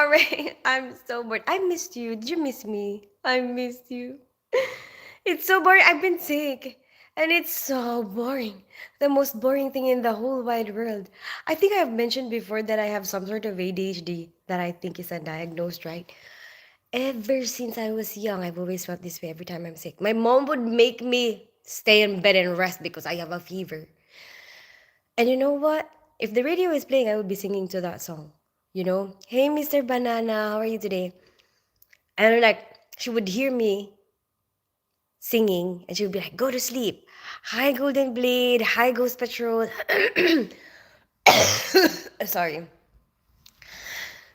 boring. I'm so bored. I missed you. Did you miss me? I missed you. It's so boring. I've been sick. And it's so boring. The most boring thing in the whole wide world. I think I have mentioned before that I have some sort of ADHD that I think is undiagnosed, right? Ever since I was young, I've always felt this way every time I'm sick. My mom would make me stay in bed and rest because I have a fever. And you know what? If the radio is playing, I would be singing to that song. Hey, Mr. Banana, how are you today? And like, she would hear me singing and she would be like, go to sleep. Hi, Golden Blade. Hi, Ghost Patrol. Sorry.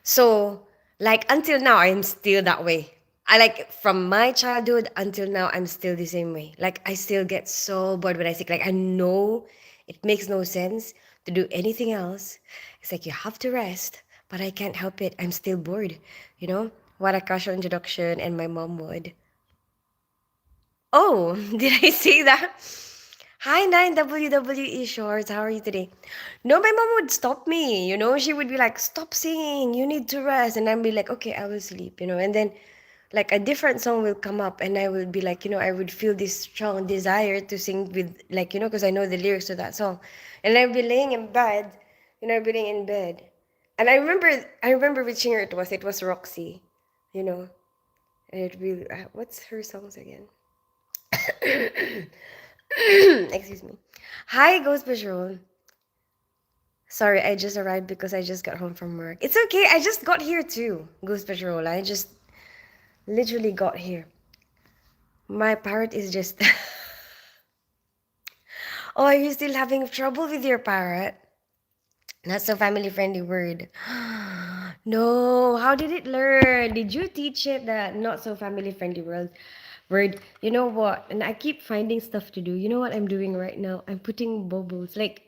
So, like, until now, I'm still that way. I like from my childhood until now, I'm still the same way. Like, I still get so bored when I sick. Like, I know it makes no sense to do anything else. It's like you have to rest, but I can't help it. I'm still bored. You know, what a casual introduction, and my mom would. Oh, did I say that? Hi, 9 WWE Shorts. How are you today? No, my mom would stop me. She would be like, stop singing. You need to rest. And I'd be like, okay, I will sleep. And then like a different song will come up and I will be like, I would feel this strong desire to sing with like, because I know the lyrics to that song. And I'd be laying in bed, I'd be laying in bed. And I remember which singer it was. It was Roxy, you know. And it'd be, what's her songs again? Excuse me. Hi, Ghost Patrol. Sorry, I just arrived because I just got home from work. It's okay. I just got here too, Ghost Patrol. I just literally got here. My parrot is just. Oh, are you still having trouble with your parrot? Not so family friendly word. No, how did it learn? Did you teach it that not so family friendly word? You know what? And I keep finding stuff to do. You know what I'm doing right now? I'm putting bubbles. Like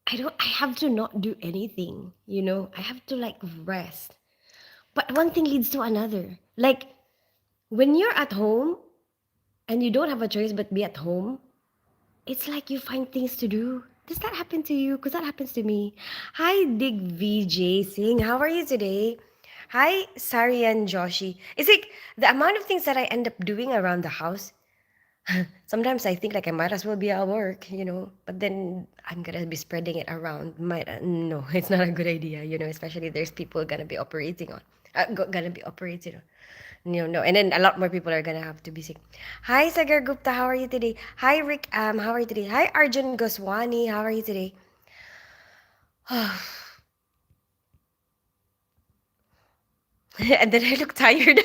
I have to not do anything, I have to like rest. But one thing leads to another. Like when you're at home and you don't have a choice but be at home, it's like you find things to do. Does that happen to you? Because that happens to me. Hi, Dig VJ Singh. How are you today? Hi, Sari and Joshi. It's like the amount of things that I end up doing around the house. Sometimes I think like I might as well be at work, but then I'm gonna be spreading it around. No, it's not a good idea, especially there's people gonna be operating on, gonna be operating on. No, and then a lot more people are gonna have to be sick. Hi, Sagar Gupta, how are you today? Hi, Rick, how are you today? Hi, Arjun Goswani, how are you today? And then I look tired.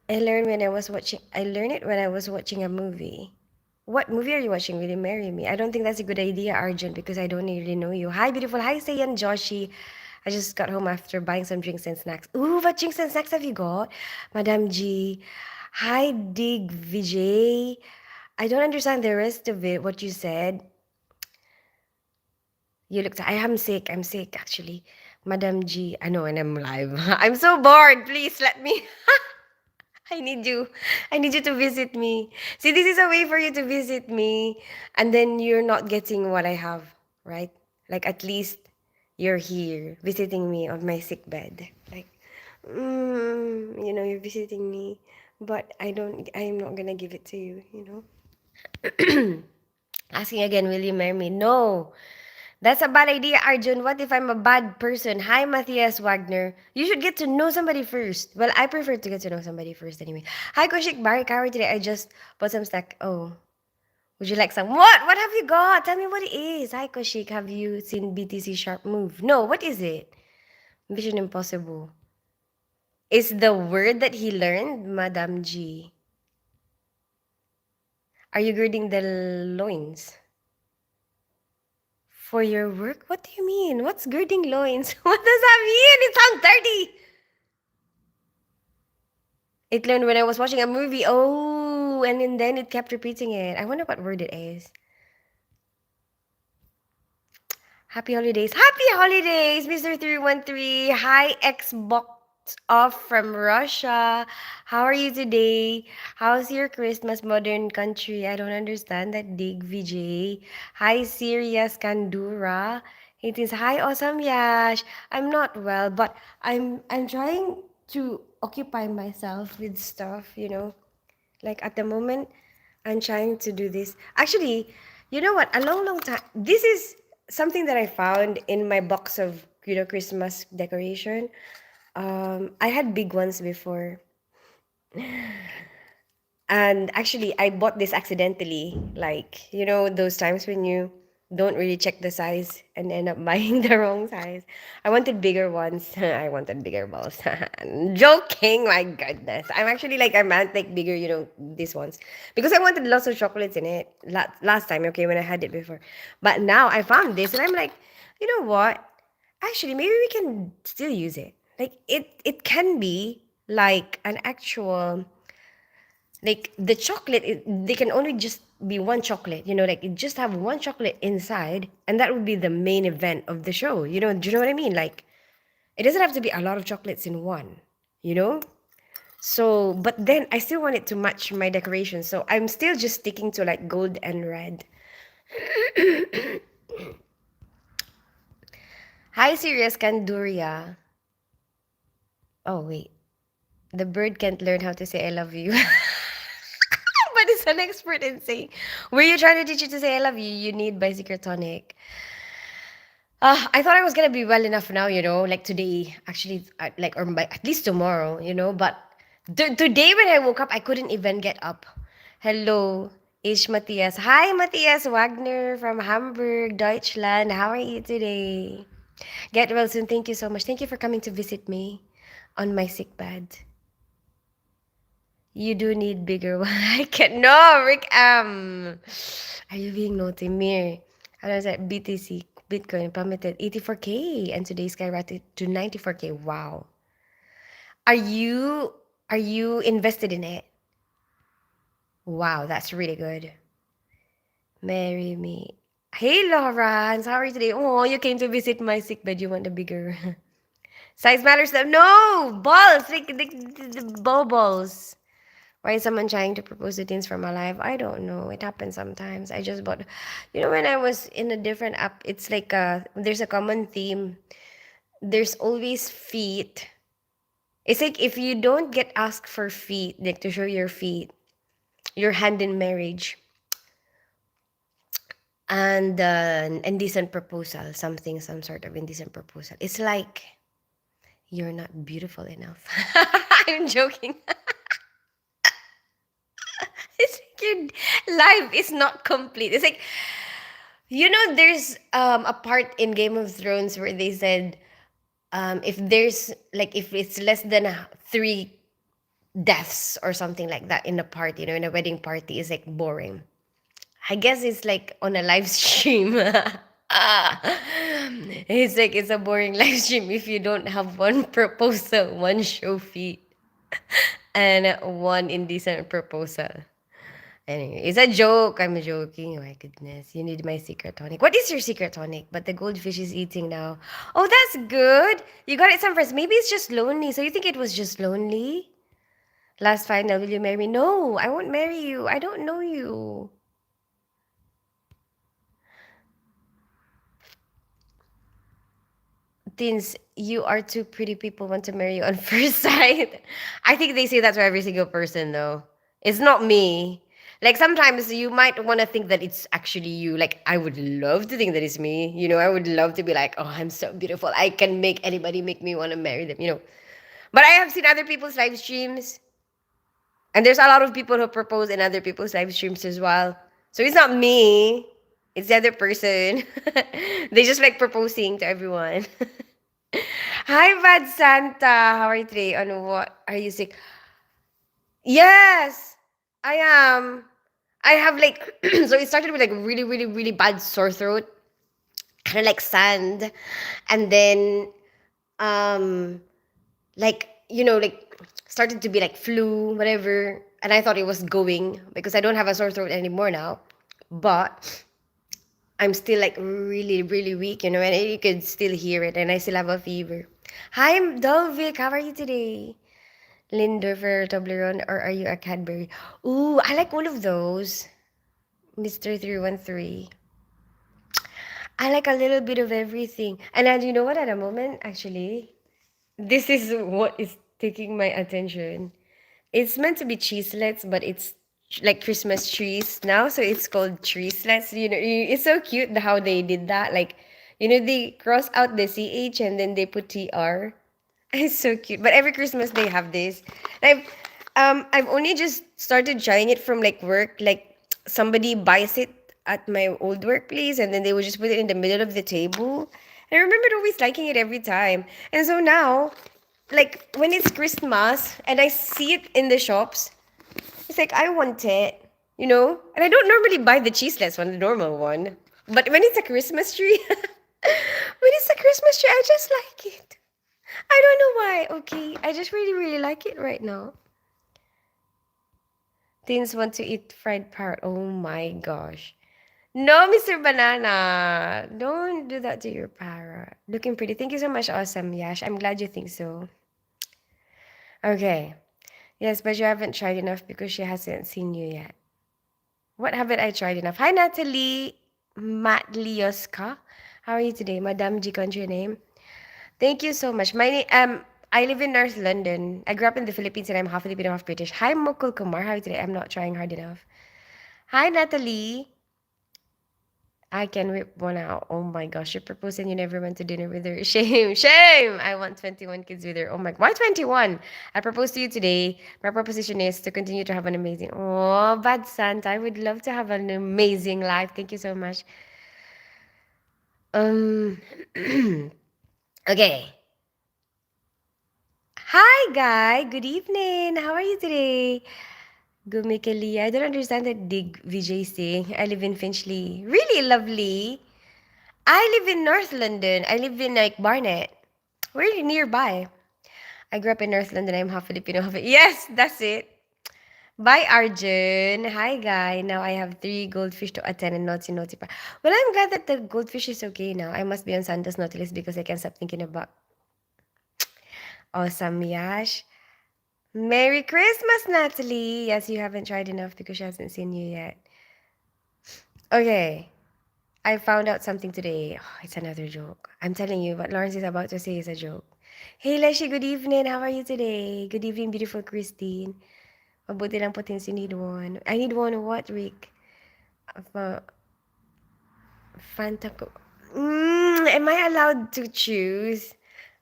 I learned it when I was watching a movie. What movie are you watching? Will you marry me? I don't think that's a good idea, Arjun, because I don't really know you. Hi, beautiful. Hi, Sayan Joshi. I just got home after buying some drinks and snacks. Ooh, what drinks and snacks have you got? Madam G. Hi, Dig Vijay. I don't understand the rest of it, what you said. I am sick. I'm sick, actually. Madam G. I know, and I'm live. I'm so bored. Please let me. I need you. I need you to visit me. See, this is a way for you to visit me, and then you're not getting what I have, right? Like at least you're here visiting me on my sick bed. Like, you're visiting me, but I'm not gonna give it to you. Asking again, will you marry me? No. That's a bad idea, Arjun. What if I'm a bad person? Hi, Matthias Wagner. You should get to know somebody first. Well, I prefer to get to know somebody first anyway. Hi, Koshik Barry Kawi today. I just bought some snack. Oh, would you like some? What? What have you got? Tell me what it is. Hi, Koshik. Have you seen BTC Sharp Move? No, what is it? Mission Impossible. Is the word that he learned, Madam G? Are you girding the loins? For your work? What do you mean? What's girding loins? What does that mean? It sounds dirty. It learned when I was watching a movie. Oh, and then it kept repeating it. I wonder what word it is. Happy holidays. Happy holidays, Mr. 313. Hi, Xbox off from Russia. How are you today? How's your Christmas, modern country? I don't understand that, Dig VJ. Hi, Syria Skandura. It is hi, awesome Yash. I'm not well, but I'm trying to occupy myself with stuff, you know. Like at the moment, I'm trying to do this. Actually, you know what? A long, long time. This is something that I found in my box of, you know, Christmas decoration. I had big ones before. And actually, I bought this accidentally. Like, you know, those times when you don't really check the size and end up buying the wrong size. I wanted bigger ones. I wanted bigger balls. Joking, my goodness. I'm actually like, I meant like bigger, you know, these ones. Because I wanted lots of chocolates in it last time, okay, when I had it before. But now I found this and I'm like, you know what? Actually, maybe we can still use it. Like, it can be like an actual like the chocolate they can only just be one chocolate, you know, like you just have one chocolate inside and that would be the main event of the show, you know. Do you know what I mean? Like it doesn't have to be a lot of chocolates in one, you know. So but then I still want it to match my decoration, so I'm still just sticking to like gold and red. Hi, serious Kanduria. Oh wait, the bird can't learn how to say I love you. But it's an expert in saying, were you trying to teach you to say I love you? You need by Secret Tonic. I thought I was gonna be well enough now, you know, like today, actually, like or by at least tomorrow, you know. But today when I woke up, I couldn't even get up. Hello, Ish Matthias. Hi, Matthias Wagner from Hamburg, Deutschland. How are you today? Get well soon. Thank you so much. Thank you for coming to visit me on my sick bed. You do need bigger one. I can't. No, Rick. Are you being naughty, Mir? How does that BTC Bitcoin plummeted 84K and today skyrocketed to 94K. Wow. Are you are you invested in it? Wow, that's really good. Marry me. Hey, Lawrence. How are you today? Oh, you came to visit my sick bed. You want a bigger size matters. No balls. Like the bubbles. Why is someone trying to propose the things for my life? I don't know. It happens sometimes. I just bought, you know, when I was in a different app, it's like there's a common theme. There's always feet. It's like if you don't get asked for feet, like to show your feet, your hand in marriage, and indecent proposal, something, some sort of indecent proposal. It's like you're not beautiful enough. I'm joking. It's like your life is not complete. It's like, you know, there's a part in Game of Thrones where they said if there's like if it's less than three deaths or something like that in a party, you know, in a wedding party, is like boring. I guess it's like on a live stream. It's like it's a boring live stream if you don't have one proposal, one show feat, and one indecent proposal. Anyway, it's a joke. I'm joking. Oh my goodness. You need my secret tonic. What is your secret tonic? But the goldfish is eating now. Oh, that's good. You got it some friends. Maybe it's just lonely. So you think it was just lonely? Last final, will you marry me? No, I won't marry you. I don't know you. Teens, you are two pretty people want to marry you on first sight. I think they say that to every single person though. It's not me. Like sometimes you might want to think that it's actually you. Like I would love to think that it's me. You know, I would love to be like, oh, I'm so beautiful. I can make anybody make me want to marry them, you know. But I have seen other people's live streams, and there's a lot of people who propose in other people's live streams as well. So it's not me. It's the other person. They just like proposing to everyone. Hi, Bad Santa. How are you today? On what are you sick? Yes, I am. I have like so it started with like really, really, really bad sore throat, kind of like sand, and then um like you know like started to be like flu, whatever. And I thought it was going because I don't have a sore throat anymore now, but I'm still like really, really weak, you know, and you could still hear it, and I still have a fever. Hi, Dolvic. How are you today? Lindor, Ferrero, Toblerone, or are you a Cadbury? Ooh, I like all of those. Mr. 313. I like a little bit of everything. And then, you know what, at the moment, actually, this is what is taking my attention. It's meant to be cheeselets, but it's like Christmas trees now, so it's called treeslets. It's so cute how they did that. Like, they cross out the CH and then they put TR. It's so cute. But every Christmas they have this. And I've only just started trying it from like work. Like somebody buys it at my old workplace and then they would just put it in the middle of the table. And I remembered always liking it every time. And so now, like when it's Christmas and I see it in the shops, it's like I want it. And I don't normally buy the cheeseless one, the normal one. But when it's a Christmas tree, I just like it. I don't know why. Okay, I just really, really like it right now. Teens want to eat fried parrot. Oh my gosh. No, Mr. Banana. Don't do that to your parrot. Looking pretty. Thank you so much, awesome Yash. I'm glad you think so. Okay. Yes, but you haven't tried enough because she hasn't seen you yet. What haven't I tried enough? Hi, Natalie Matlioska. How are you today? Madam G, country name. Thank you so much. I live in North London. I grew up in the Philippines and I'm half Filipino, half British. Hi, Mukul Kumar. How are you today? I'm not trying hard enough. Hi, Natalie. I can rip one out. Oh my gosh, you proposed and you never went to dinner with her. Shame, shame. I want 21 kids with her. Oh my, why 21? I proposed to you today. My proposition is to continue to have an amazing. Oh, bad Santa. I would love to have an amazing life. Thank you so much. Um, okay. Hi, guy. Good evening. How are you today? Gumikali. I don't understand that dig VJ saying. I live in Finchley. Really lovely. I live in North London. I live in like Barnet. We're nearby. I grew up in North London. I'm half Filipino, half. Yes, that's it. Bye, Arjun. Hi, guy. Now I have 3 goldfish to attend and naughty naughty. Well, I'm glad that the goldfish is okay now. I must be on Santa's naughty list because I can't stop thinking about awesome Yash. Merry Christmas, Natalie. Yes, you haven't tried enough because she hasn't seen you yet. Okay. I found out something today. Oh, it's another joke. I'm telling you, what Lawrence is about to say is a joke. Hey, Leslie, good evening. How are you today? Good evening, beautiful Christine. Mabuti lang po things you need one. I need one what, Rick? Uh, Fanta Coke. Am I allowed to choose?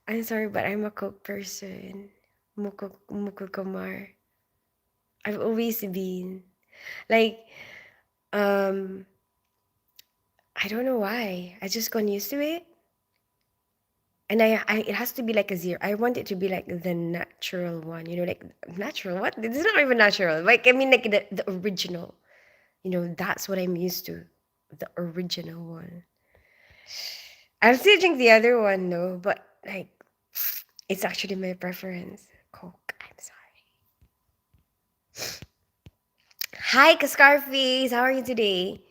I'm sorry, but I'm a Coke person. Muko Kumar. I've always been. Like, um, I don't know why. I just gone used to it. And it has to be like a zero. I want it to be like the natural one, like natural. What? It's not even natural. Like I mean, like the original. That's what I'm used to, the original one. I'll still drink the other one, no, but like, it's actually my preference. Coke. I'm sorry. Hi, Scarface. How are you today?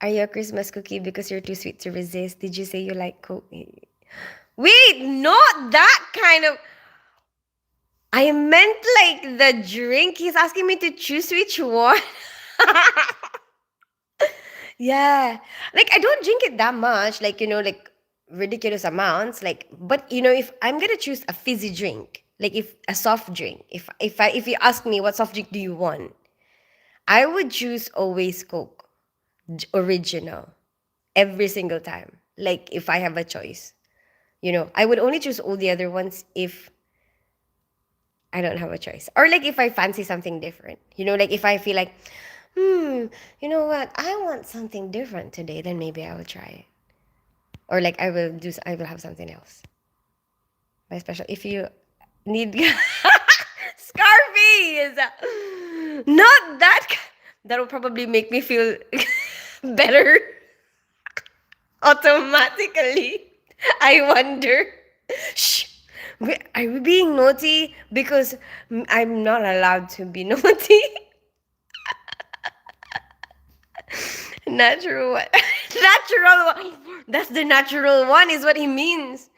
Are you a Christmas cookie because you're too sweet to resist? Did you say you like Coke? Wait, not that kind of. I meant like the drink. He's asking me to choose which one. Yeah. Like I don't drink it that much, like like ridiculous amounts. Like, but if I'm gonna choose a fizzy drink, like if a soft drink, if you ask me what soft drink do you want, I would choose always Coke original every single time. Like if I have a choice. I would only choose all the other ones if I don't have a choice. Or like if I fancy something different. Like if I feel like, you know what? I want something different today, then maybe I will try it. Or like I will have something else. My special if you need Scarface. Not that that will probably make me feel better automatically. I wonder. Shh. Are we being naughty? Because I'm not allowed to be naughty. Natural one. Natural one. That's the natural one, is what he means.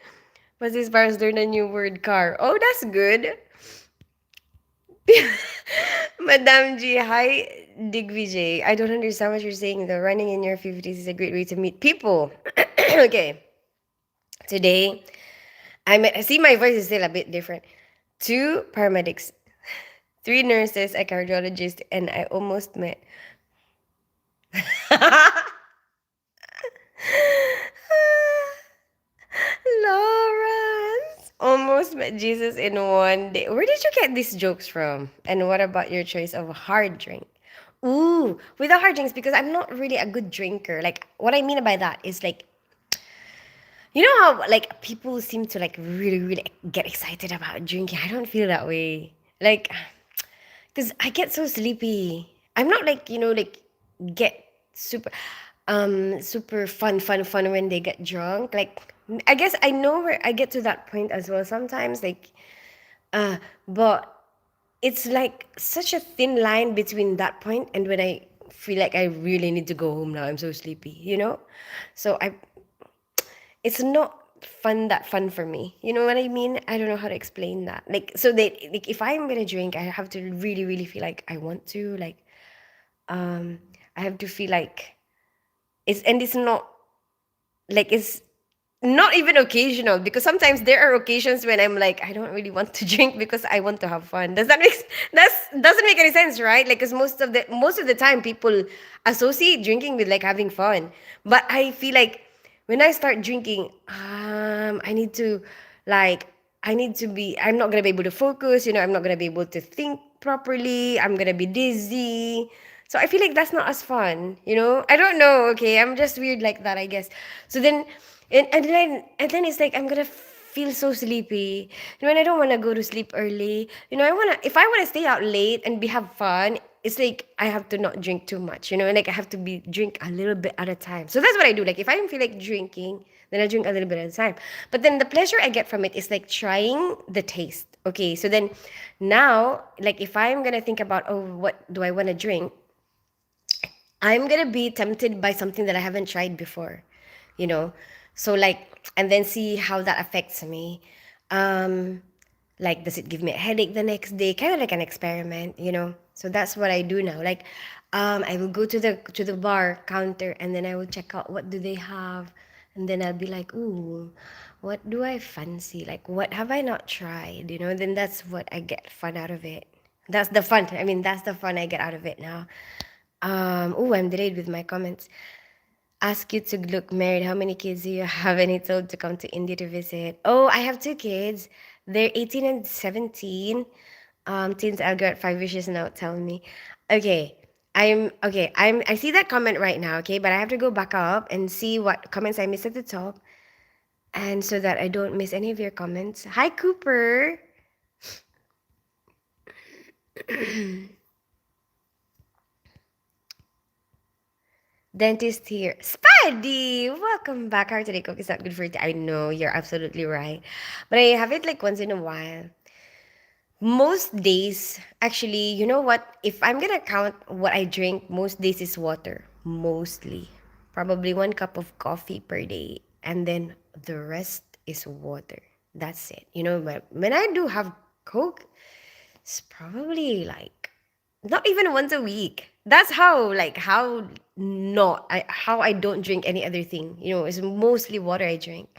But his parents learned a new word, car. Oh, that's good. Madam G, hi Digvijay. I don't understand what you're saying though. Running in your 50s is a great way to meet people. Okay, today I see my voice is still a bit different. Two paramedics, three nurses, a cardiologist, and I almost met Lawrence. Almost met Jesus in one day. Where did you get these jokes from? And what about your choice of a hard drink? Ooh, with the hard drinks, because I'm not really a good drinker. Like, what I mean by that is like, you know how like people seem to like really, really get excited about drinking. I don't feel that way. Like, because I get so sleepy. I'm not like, like get super super fun when they get drunk. Like I guess I know where I get to that point as well sometimes. Like but it's like such a thin line between that point and when I feel like I really need to go home now. I'm so sleepy. So it's not fun for me. You know what I mean? I don't know how to explain that. Like so they like if I'm gonna drink, I have to really, really feel like I want to. Like um I have to feel like it's not like it's not even occasional because sometimes there are occasions when I'm like I don't really want to drink because I want to have fun. Does that make that's doesn't make any sense, right? Like because most of the time people associate drinking with like having fun, but I feel like when I start drinking, I need to like I need to be. I'm not gonna be able to focus. I'm not gonna be able to think properly. I'm gonna be dizzy. So I feel like that's not as fun. I don't know. Okay, I'm just weird like that, I guess. So then and then it's like I'm gonna feel so sleepy, and I don't want to go to sleep early. If I want to stay out late and be have fun, it's like I have to not drink too much, and like I have to be drink a little bit at a time. So that's what I do. Like if I don't feel like drinking, then I drink a little bit at a time. But then the pleasure I get from it is like trying the taste. Okay, so then now, like if I'm gonna think about, oh, what do I want to drink, I'm gonna be tempted by something that I haven't tried before, you know. So like, and then see how that affects me. Um, like, does it give me a headache the next day? Kind of like an experiment. So that's what I do now. Like, I will go to the bar counter and then I will check out what do they have, and then I'll be like, ooh, what do I fancy? Like, what have I not tried? Then that's what I get fun out of it. That's the fun. I mean, that's the fun I get out of it now. Oh, I'm delayed with my comments. Ask you to look married. How many kids do you have? And he told to come to India to visit. Oh, I have two kids. They're 18 and 17. Teens I'll go at 5 wishes now. Tell me. Okay. I'm okay. I see that comment right now, okay, but I have to go back up and see what comments I missed at the top. And so that I don't miss any of your comments. Hi Cooper. Dentist here. Spidey! Welcome back. How today cook is not good for you. I know, you're absolutely right. But I have it like once in a while. Most days, actually, you know what? If I'm gonna count what I drink, most days is water. Mostly. Probably 1 cup of coffee per day. And then the rest is water. That's it. But when I do have Coke, it's probably like not even once a week. That's how not how I don't drink any other thing. It's mostly water I drink.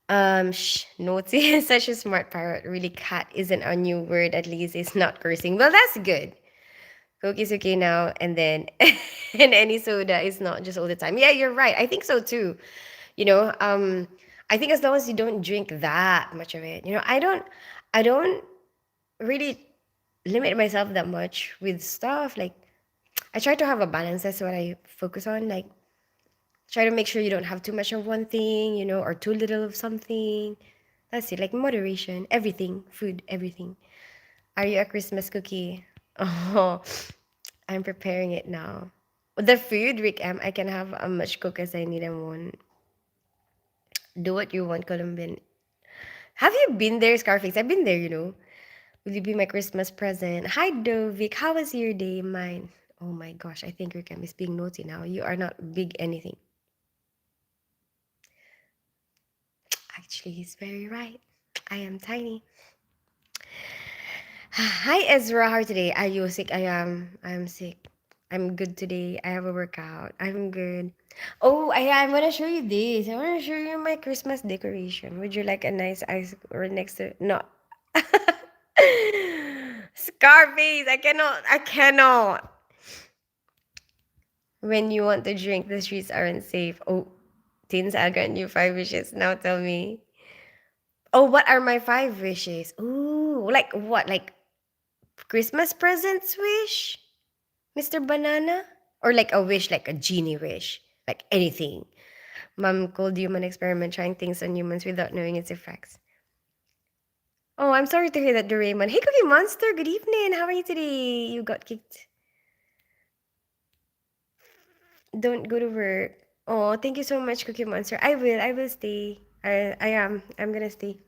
Naughty is such a smart parrot. Really, cat isn't a new word. At least it's not cursing. Well, that's good. Coke is okay now, and then and any soda is not just all the time. Yeah, you're right. I think so too. You know, um, I think as long as you don't drink that much of it, I don't really limit myself that much with stuff. Like I try to have a balance. That's what I focus on. Like try to make sure you don't have too much of one thing, or too little of something. That's it. Like moderation. Everything. Food. Everything. Are you a Christmas cookie? Oh, I'm preparing it now. The food, Rick M. I can have as much cook as I need and want. Do what you want, Colombian. Have you been there, Scarface? I've been there. Will you be my Christmas present? Hi, Dovik. How was your day? Mine. Oh my gosh, I think Rikam is being naughty now. You are not big anything. Actually, he's very right. I am tiny. Hi Ezra, how are you today? Are you sick? I am. I'm sick. I'm good today. I have a workout. I'm good. Oh, I want to show you this. I want to show you my Christmas decoration. Would you like a nice ice or next to no? Scarface. I cannot. I cannot. When you want to drink, the streets aren't safe. Oh, teens, I'll grant you 5 wishes. Now tell me. Oh, what are my 5 wishes? Ooh, like what? Like Christmas presents wish? Mr. Banana? Or like a wish, like a genie wish? Like anything. Mom called human experiment trying things on humans without knowing its effects. Oh, I'm sorry to hear that, Doraemon. Hey, Cookie Monster, good evening. How are you today? You got kicked. Don't go to work. Oh, thank you so much, Cookie Monster. I will. I will stay. I am. I'm gonna stay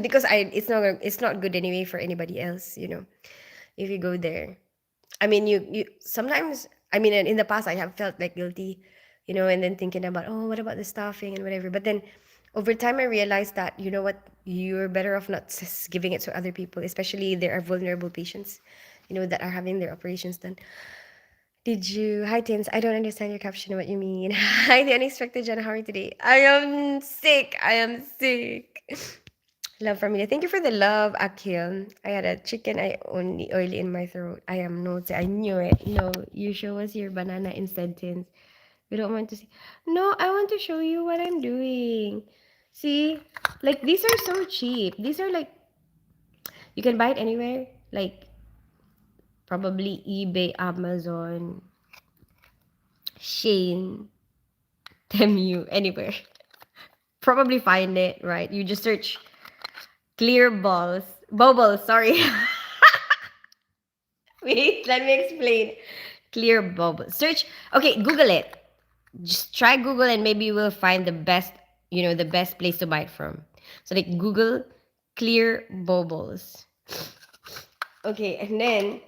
because it's not good anyway for anybody else. If you go there. I mean, you sometimes. I mean, in the past, I have felt like guilty, and then thinking about, oh, what about the staffing and whatever. But then, over time, I realized that what, you're better off not giving it to other people, especially there are vulnerable patients, that are having their operations done. Did you? Hi, Tins. I don't understand your caption. What you mean? Hi, the unexpected Jenna. How are you today? I am sick. I am sick. Love from me. Thank you for the love, Akil. I had a chicken I only oily in my throat. I am naughty. I knew it. No, you show us your banana instead, Tins. We don't want to see. No, I want to show you what I'm doing. See, like these are so cheap. These are like you can buy it anywhere. Like probably eBay, Amazon, Shane, Temu, anywhere. Probably find it, right? You just search clear balls. Bubbles, sorry. Wait, let me explain. Clear bubbles. Search, okay, Google it. Just try Google and maybe you will find the best place to buy it from. So like Google clear bubbles. Okay, and then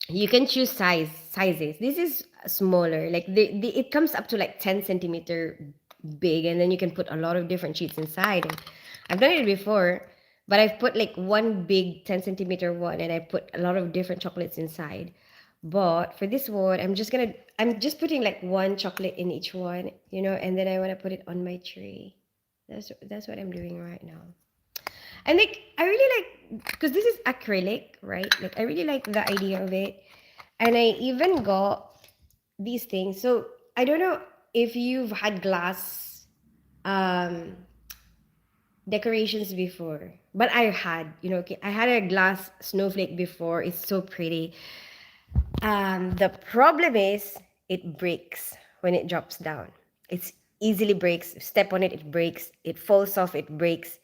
you can choose sizes. This is smaller. Like it comes up to like 10 centimeter big, and then you can put a lot of different sheets inside. And I've done it before, but I've put like one big 10 centimeter one, and I put a lot of different chocolates inside. But for this one, I'm just putting like one chocolate in each one, and then I want to put it on my tray. That's what I'm doing right now. And like I really like because this is acrylic, right? Like I really like the idea of it. And I even got these things. So I don't know if you've had glass um decorations before. But I had, okay, I had a glass snowflake before. It's so pretty. The problem is it breaks when it drops down. It's easily breaks. Step on it, it breaks. It falls off, it breaks.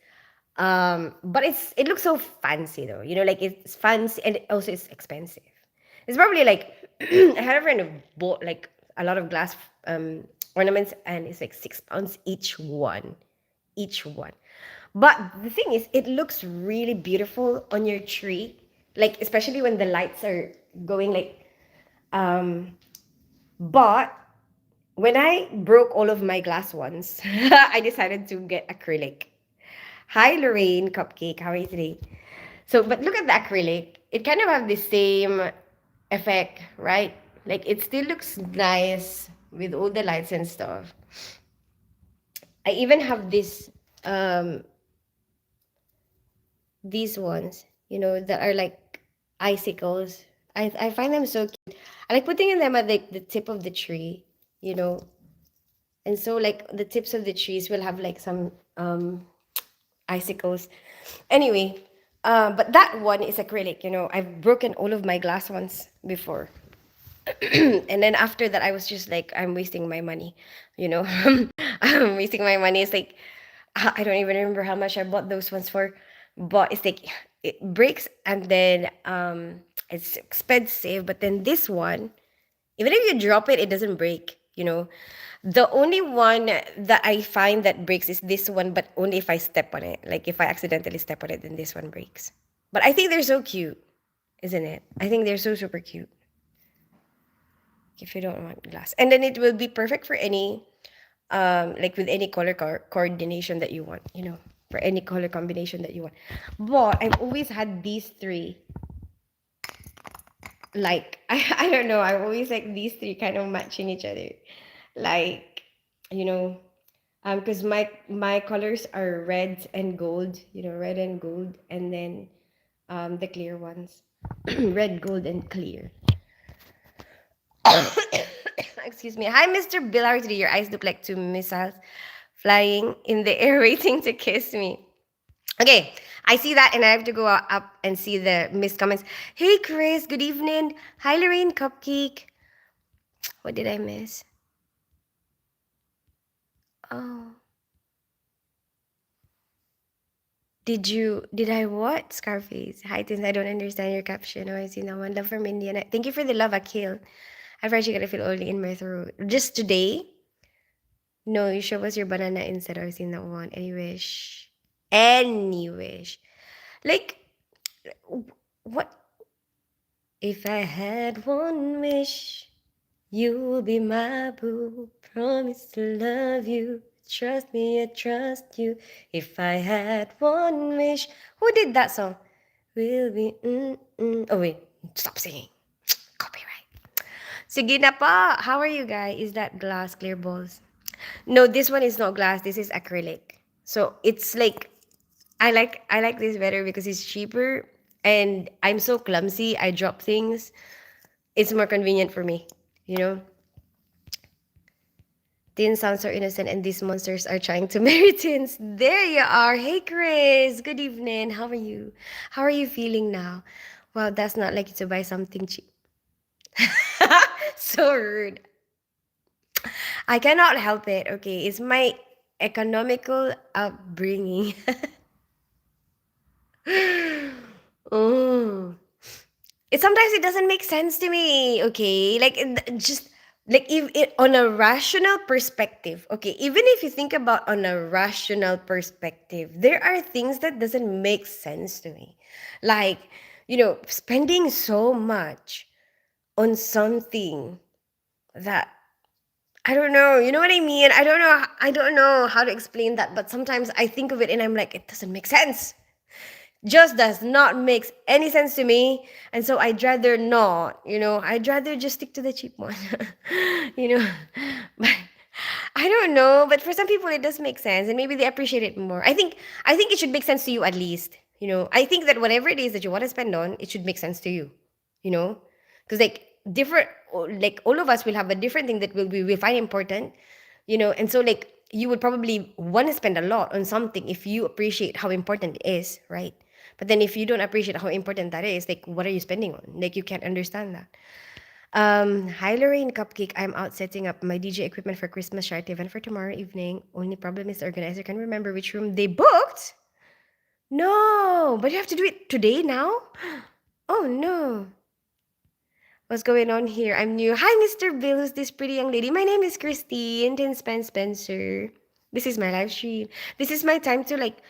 But it looks so fancy though. Like it's fancy and also it's expensive. It's probably like I had a friend who bought like a lot of glass ornaments and it's like £6 each one. Each one. But the thing is, it looks really beautiful on your tree. Like especially when the lights are going like but when I broke all of my glass ones, I decided to get acrylic. Hi Lorraine Cupcake, how are you today? So, but look at the acrylic. It kind of have the same effect, right? Like it still looks nice with all the lights and stuff. I even have um these ones, that are like icicles. I find them so cute. I like putting them at like the tip of the tree, you know. And so like the tips of the trees will have like some icicles. Anyway, but that one is acrylic, I've broken all of my glass ones before. And then after that I was just like I'm wasting my money, you know. I'm wasting my money. It's like I don't even remember how much I bought those ones for, but it's like it breaks and then it's expensive. But then this one, even if you drop it, it doesn't break. The only one that I find that breaks is this one, but only if I step on it. Like if I accidentally step on it, then this one breaks. But I think they're so cute, isn't it? I think they're so super cute. If you don't want glass, and then it will be perfect for any like with any color coordination that you want. for any color combination that you want. But I've always had these three. Like I don't know. I always like these three kind of matching each other. Like, you know, because my colors are red and gold. You know, red and gold, and then the clear ones, red, gold, and clear. Excuse me. Hi, Mr. Bill. How are you today? Your eyes look like two missiles flying in the air, waiting to kiss me. Okay, I see that, and I have to go up and see the missed comments. Hey, Chris. Good evening. Hi, Lorraine Cupcake. What did I miss? Oh, did I what? Scarface. Hi, Tins. I don't understand your caption. Oh, I see that one. Love from India. Thank you for the love, Akil. I've actually got to feel only in my throat. Just today? No, you show us your banana instead. I've seen that one. Any wish. Any wish. Like, what? If I had one wish, you will be my boo. Promise to love you. Trust me, I trust you. If I had one wish. Who did that song? Will be. Oh, wait. Stop singing. Copyright. Sige na pa. How are you guys? Is that glass clear balls? No, this one is not glass. This is acrylic. So it's like I like this better because it's cheaper and I'm so clumsy. I drop things. It's more convenient for me, you know? Teens sound so innocent and these monsters are trying to marry teens. There you are. Hey Chris. Good evening. How are you? How are you feeling now? Wow, that's not like you to buy something cheap. So rude. I cannot help it. Okay, it's my economical upbringing. Oh. It sometimes it doesn't make sense to me. Okay, like just like if it on a rational perspective. Okay, even if you think about on a rational perspective, there are things that doesn't make sense to me. Like, spending so much on something that I don't know. You know what I mean? I don't know how to explain that, but sometimes I think of it and I'm like, it doesn't make sense. Just does not make any sense to me. And so I'd rather not, I'd rather just stick to the cheap one. you know. But I don't know, but for some people it does make sense and maybe they appreciate it more. I think it should make sense to you at least. I think that whatever it is that you want to spend on, it should make sense to you. You know? Because like all of us will have a different thing that we find important, and so like you would probably want to spend a lot on something if you appreciate how important it is, right? But then if you don't appreciate how important that is, like what are you spending on? Like you can't understand that. Hi Lorraine Cupcake. I'm out setting up my DJ equipment for Christmas charity event for tomorrow evening. Only problem is the organizer can't remember which room they booked. No, but you have to do it today now? Oh no. What's going on here? I'm new. Hi, Mr. Bill. Who's this pretty young lady? My name is Christine Spencer. This is my live stream. This is my time to like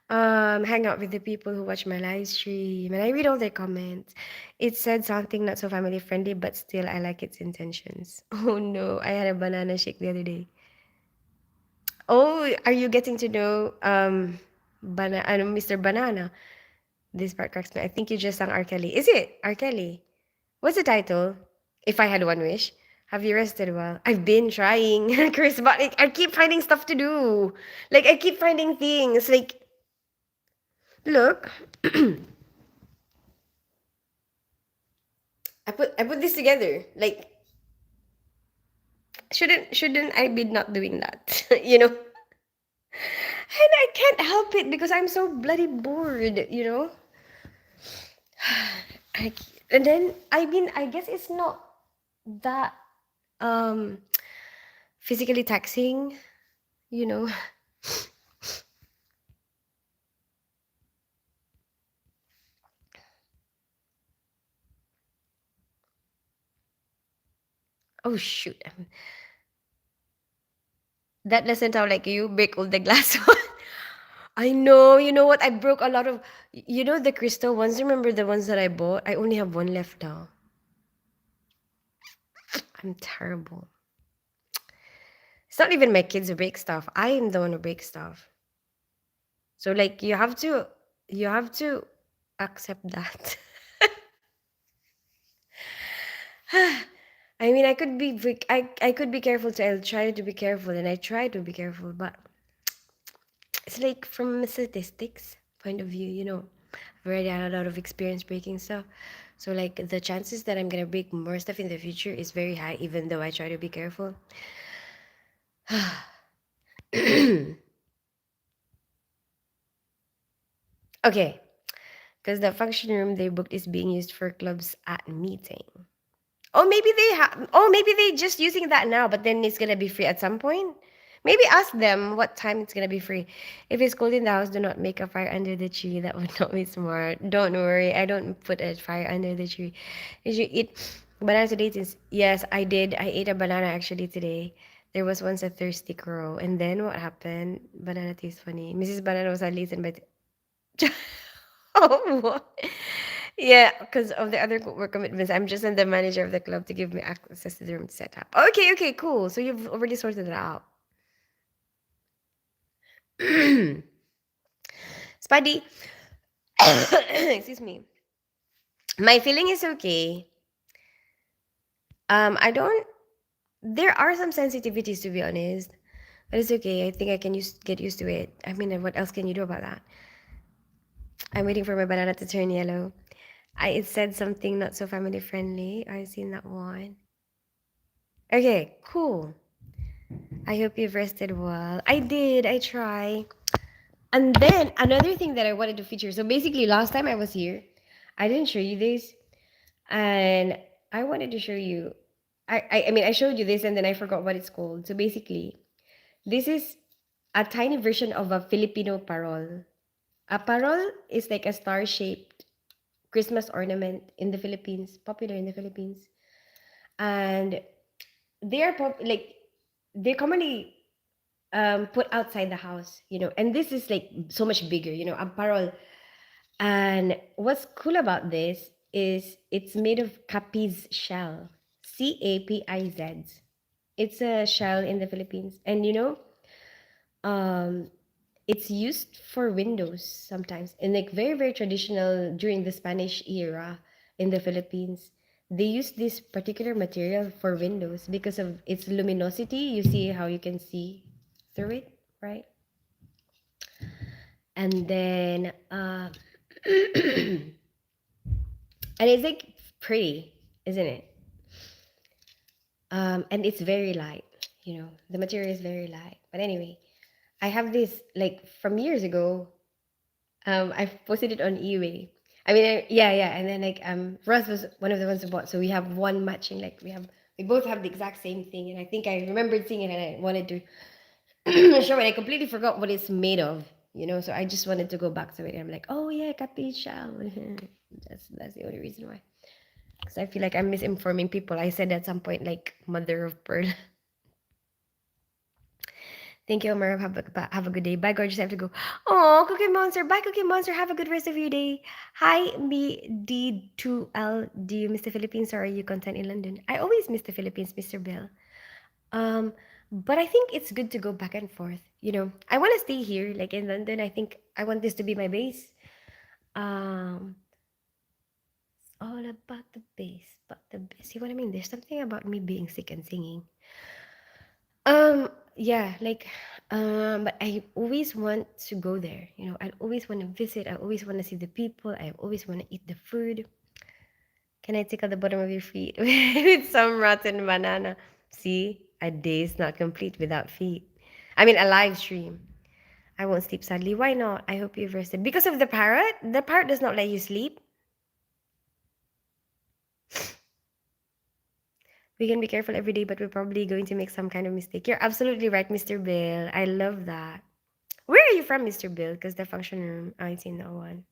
hang out with the people who watch my live stream and I read all their comments. It said something not so family friendly, but still I like its intentions. Oh no, I had a banana shake the other day. Oh, are you getting to know Mr. Banana? This part cracks me. I think you just sang R. Kelly. Is it R. Kelly? What's the title? If I had one wish. Have you rested well? I've been trying, Chris, but like, I keep finding stuff to do. Like I keep finding things. Like, look, I put this together. Like, shouldn't I be not doing that? And I can't help it because I'm so bloody bored. I, and then I mean I guess it's not that um physically taxing, you know. Oh shoot. That doesn't sound like you break all the glass one. I know. You know what? I broke a lot of. The crystal ones. Remember the ones that I bought? I only have one left now. I'm terrible. It's not even my kids who break stuff. I am the one who breaks stuff. So like you have to accept that. I mean, I could be careful too. I'll try to be careful, and I try to be careful, but it's like from a statistics point of view, I've already had a lot of experience breaking stuff. So like the chances that I'm gonna break more stuff in the future is very high, even though I try to be careful. Okay, because the function room they booked is being used for clubs at meeting. Maybe they just using that now, but then it's gonna be free at some point. Maybe ask them what time it's gonna be free. If it's cold in the house, do not make a fire under the tree. That would not be smart. Don't worry, I don't put a fire under the tree. Did you eat banana today? Yes, I did. I ate a banana actually today. There was once a thirsty crow, and then what happened? Banana tastes funny. Mrs. Banana was unladen by. Oh, what? Yeah, because of the other work commitments. I'm just the manager of the club to give me access to the room to set up. Okay, okay, cool. So you've already sorted it out. Spuddy, excuse me. My feeling is okay. I don't. There are some sensitivities to be honest, but it's okay. I think I can get used to it. I mean, what else can you do about that? I'm waiting for my banana to turn yellow. It said something not so family friendly. I've seen that one. Okay, cool. I hope you've rested well. I did. I try. And then another thing that I wanted to feature. So basically, last time I was here, I didn't show you this, and I wanted to show you. I mean, I showed you this, and then I forgot what it's called. So basically, this is a tiny version of a Filipino parol. A parol is like a star-shaped Christmas ornament in the Philippines, popular in the Philippines, and they are like they commonly put outside the house, and this is like so much bigger, a parol. And what's cool about this is it's made of capiz shell, capiz. It's a shell in the Philippines, and um it's used for windows sometimes, and like very very traditional during the Spanish era in the Philippines. They use this particular material for windows because of its luminosity. You see how you can see through it, right? And then and it's like pretty, isn't it? And it's very light, the material is very light. But anyway, I have this like from years ago. I've posted it on eBay. I mean, yeah, yeah. And then like Russ was one of the ones who bought, so we have one matching. Like we both have the exact same thing. And I think I remembered seeing it, and I wanted to show it. I completely forgot what it's made of. So I just wanted to go back to it. And I'm like, oh yeah, capichal. That's the only reason why. Because I feel like I'm misinforming people. I said at some point like mother of pearl. Thank you, Omar. Have a good day. Bye, gorgeous. I have to go. Oh, Cookie Monster. Bye, Cookie Monster. Have a good rest of your day. Hi, D2L. Do you miss the Philippines, or are you content in London? I always miss the Philippines, Mr. Bill. Um, but I think it's good to go back and forth. I want to stay here, like in London. I think I want this to be my base. It's all about the base, but the base. See what I mean? There's something about me being sick and singing. Yeah, like, but I always want to go there. I always want to visit. I always want to see the people. I always want to eat the food. Can I take out the bottom of your feet with some rotten banana? See, a day is not complete without feet. I mean, a live stream. I won't sleep sadly. Why not? I hope you've rested. Because of the parrot? The parrot does not let you sleep. We can be careful every day, but we're probably going to make some kind of mistake. You're absolutely right, Mr. Bill. I love that. Where are you from, Mr. Bill? Because the function room, I see no one.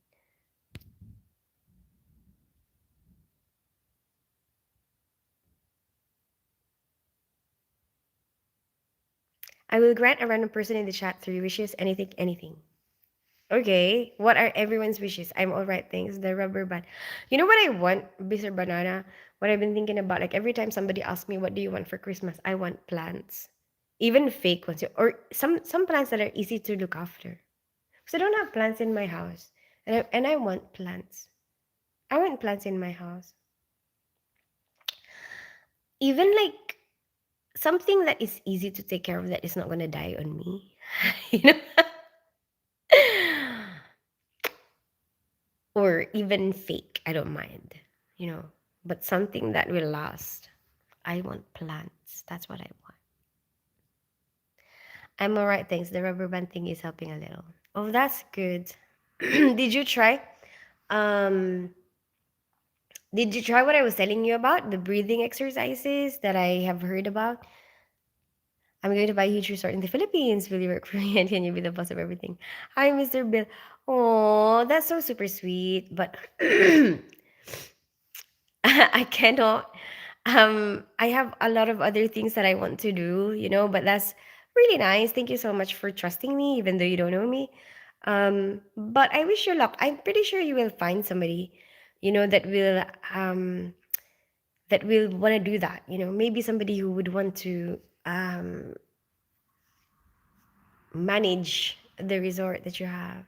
I will grant a random person in the chat 3 wishes, anything, anything. Okay, what are everyone's wishes? I'm all right, thanks. The rubber band. You know what I want, Mr. Banana? What I've been thinking about, like every time somebody asks me, what do you want for Christmas? I want plants. Even fake ones. Or some plants that are easy to look after. So I don't have plants in my house. And I want plants. I want plants in my house. Even like something that is easy to take care of that is not gonna die on me. you know? Or even fake. I don't mind. You know. But something that will last. I want plants. That's what I want. I'm alright, thanks. The rubber band thing is helping a little. Oh, that's good. Did you try? Um, did you try what I was telling you about? The breathing exercises that I have heard about? I'm going to buy a huge resort in the Philippines. Will you work for me and can you be the boss of everything? Hi, Mr. Bill. Oh, that's so super sweet. But I cannot. I have a lot of other things that I want to do, but that's really nice. Thank you so much for trusting me, even though you don't know me. But I wish you luck. I'm pretty sure you will find somebody, that will want to do that. Maybe somebody who would want to manage the resort that you have.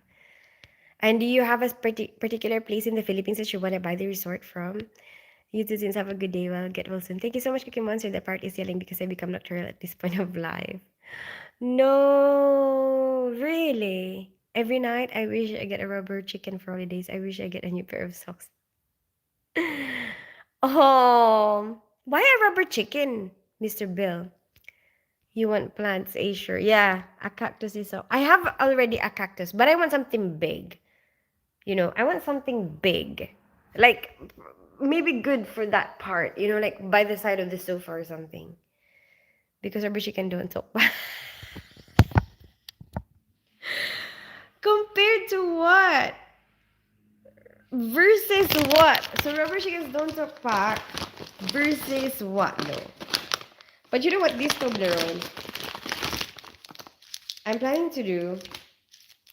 And do you have a particular place in the Philippines that you want to buy the resort from? You too, since have a good day. Well, get well soon. Thank you so much, Cookie Monster. The part is yelling because I become nocturnal at this point of life. No, really. Every night, I wish I get a rubber chicken for holidays. I wish I get a new pair of socks. Oh, why a rubber chicken, Mr. Bill? You want plants, eh? Sure. Yeah, a cactus is so. I have already a cactus, but I want something big. I want something big. Like maybe good for that part, like by the side of the sofa or something. Because rubber chicken don't talk back. Compared to what? Versus what? So rubber chickens don't talk back. Versus what though? But you know what? This Toblerone, I'm planning to do.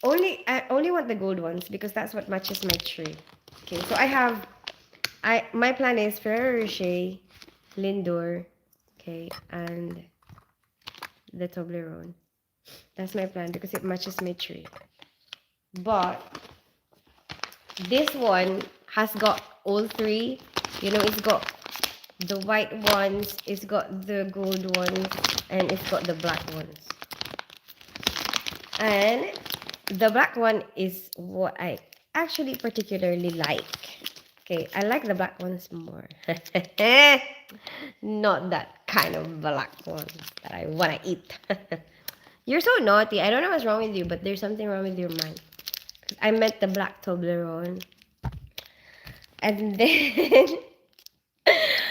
I only want the gold ones because that's what matches my tree. Okay, so my plan is Ferrero Lindor, okay, and the Toblerone. That's my plan because it matches my tree. But this one has got all three. It's got the white ones, it's got the gold ones, and it's got the black ones. And the black one is what I actually particularly like. Okay, I like the black ones more. Not that kind of black ones that I want to eat. You're so naughty. I don't know what's wrong with you, but there's something wrong with your mind. I meant the black Toblerone. And then...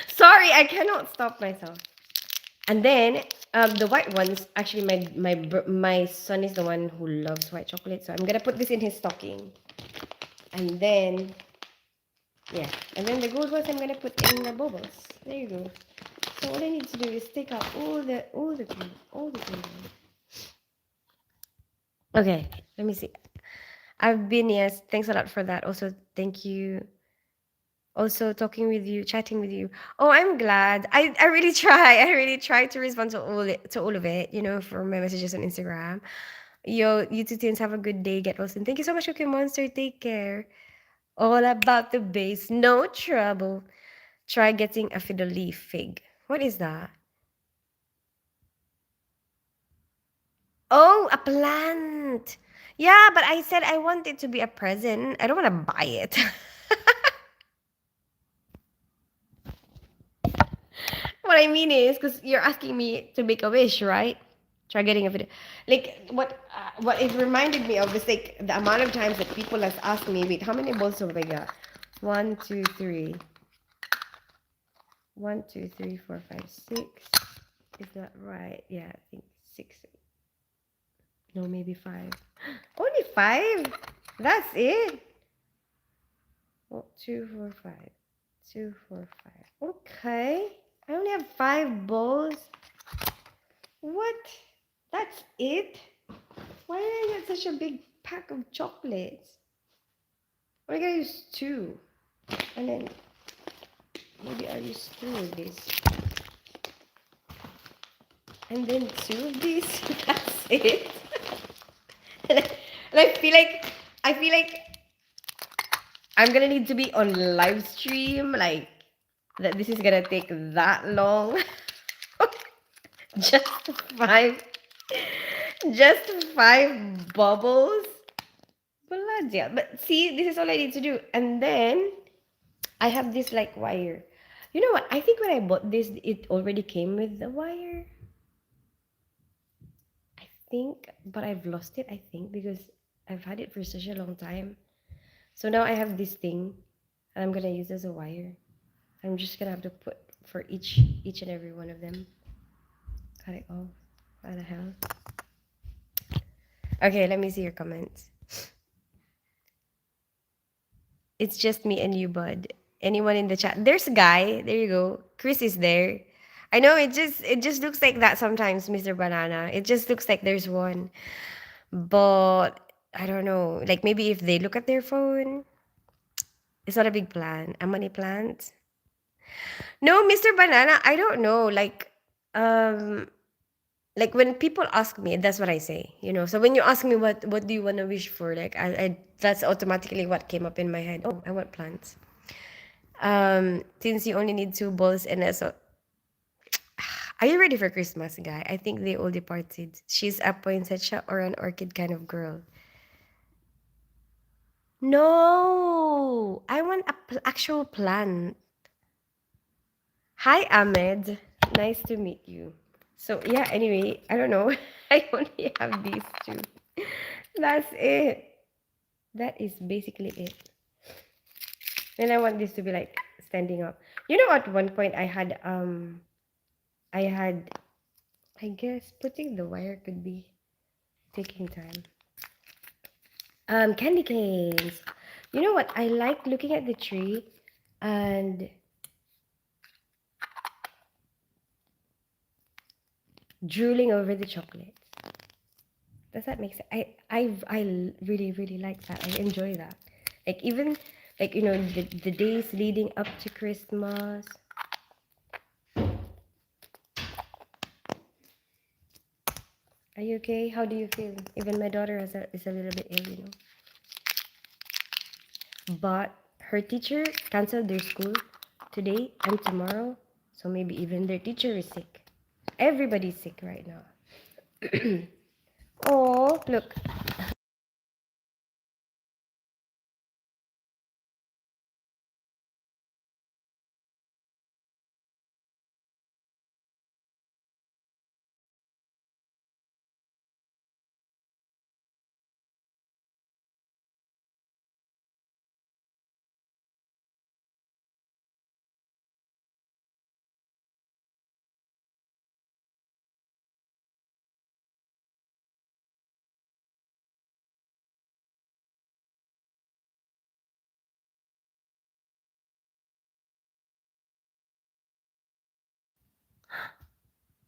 Sorry, I cannot stop myself. And then the white ones, actually my son is the one who loves white chocolate, so I'm gonna put this in his stocking. And then yeah, and then the gold ones I'm gonna put in the bubbles. There you go. So all I need to do is take out all the glue. Okay, let me see. I've been, yes, thanks a lot for that. Also, thank you. Also talking with you, chatting with you. Oh, I'm glad. I really try. I really try to respond to all of it, for my messages on Instagram. Yo, you two teens have a good day. Get well soon. Thank you so much, Cookie Monster. Take care. All about the base. No trouble. Try getting a fiddle leaf fig. What is that? Oh, a plant. Yeah, but I said I want it to be a present. I don't want to buy it. What I mean is, because you're asking me to make a wish, right? Try getting a video. Like what it reminded me of is like the amount of times that people have asked me, wait, how many balls have I got? 1, 2, 3. 1, 2, 3, 4, 5, 6. Is that right? Yeah, I think 6. No, maybe 5. Only 5? That's it? Oh, 2, 4, 5. 2, 4, 5. Okay. I only have 5 balls. What? That's it? Why did I get such a big pack of chocolates? Why did I use 2? And then maybe I'll use 2 of this. And then 2 of these. That's it. I feel like I'm gonna need to be on live stream, like that this is gonna take that long. just five just five bubbles. Yeah. But see, this is all I need to do. And then I have this like wire. You know what? I think when I bought this, it already came with the wire. I think, but I've lost it, I think, because I've had it for such a long time. So now I have this thing and I'm gonna use as a wire. I'm just gonna have to put for each and every one of them. Cut it off. What the hell? Okay, let me see your comments. It's just me and you, bud. Anyone in the chat? There's a guy. There you go. Chris is there. I know it just looks like that sometimes, Mr. Banana. It just looks like there's one. But I don't know. Like maybe if they look at their phone, it's not a big plan. A money plant? No, Mr. Banana, I don't know. Um like when people ask me, that's what I say, you know. So when you ask me what do you want to wish for, like I that's automatically what came up in my head. Oh, I want plants. Since you only need two balls and so are you ready for Christmas, guy? I think they all departed. She's a poinsettia or an orchid kind of girl. No, I want a actual plant. Hi, Ahmed. Nice to meet you. So yeah, anyway, I don't know. I only have these two. That's it. That is basically it. And I want this to be like standing up. You know, at one point I had I guess putting the wire could be taking time. Candy canes. You know what? I like looking at the tree and drooling over the chocolate. Does that make sense? I really like that. I enjoy that. Like even like you know the days leading up to Christmas. Are you okay? How do you feel? Even my daughter is a little bit ill, you know. But her teacher canceled their school today and tomorrow, so maybe even their teacher is sick. Everybody's sick right now. Oh, look.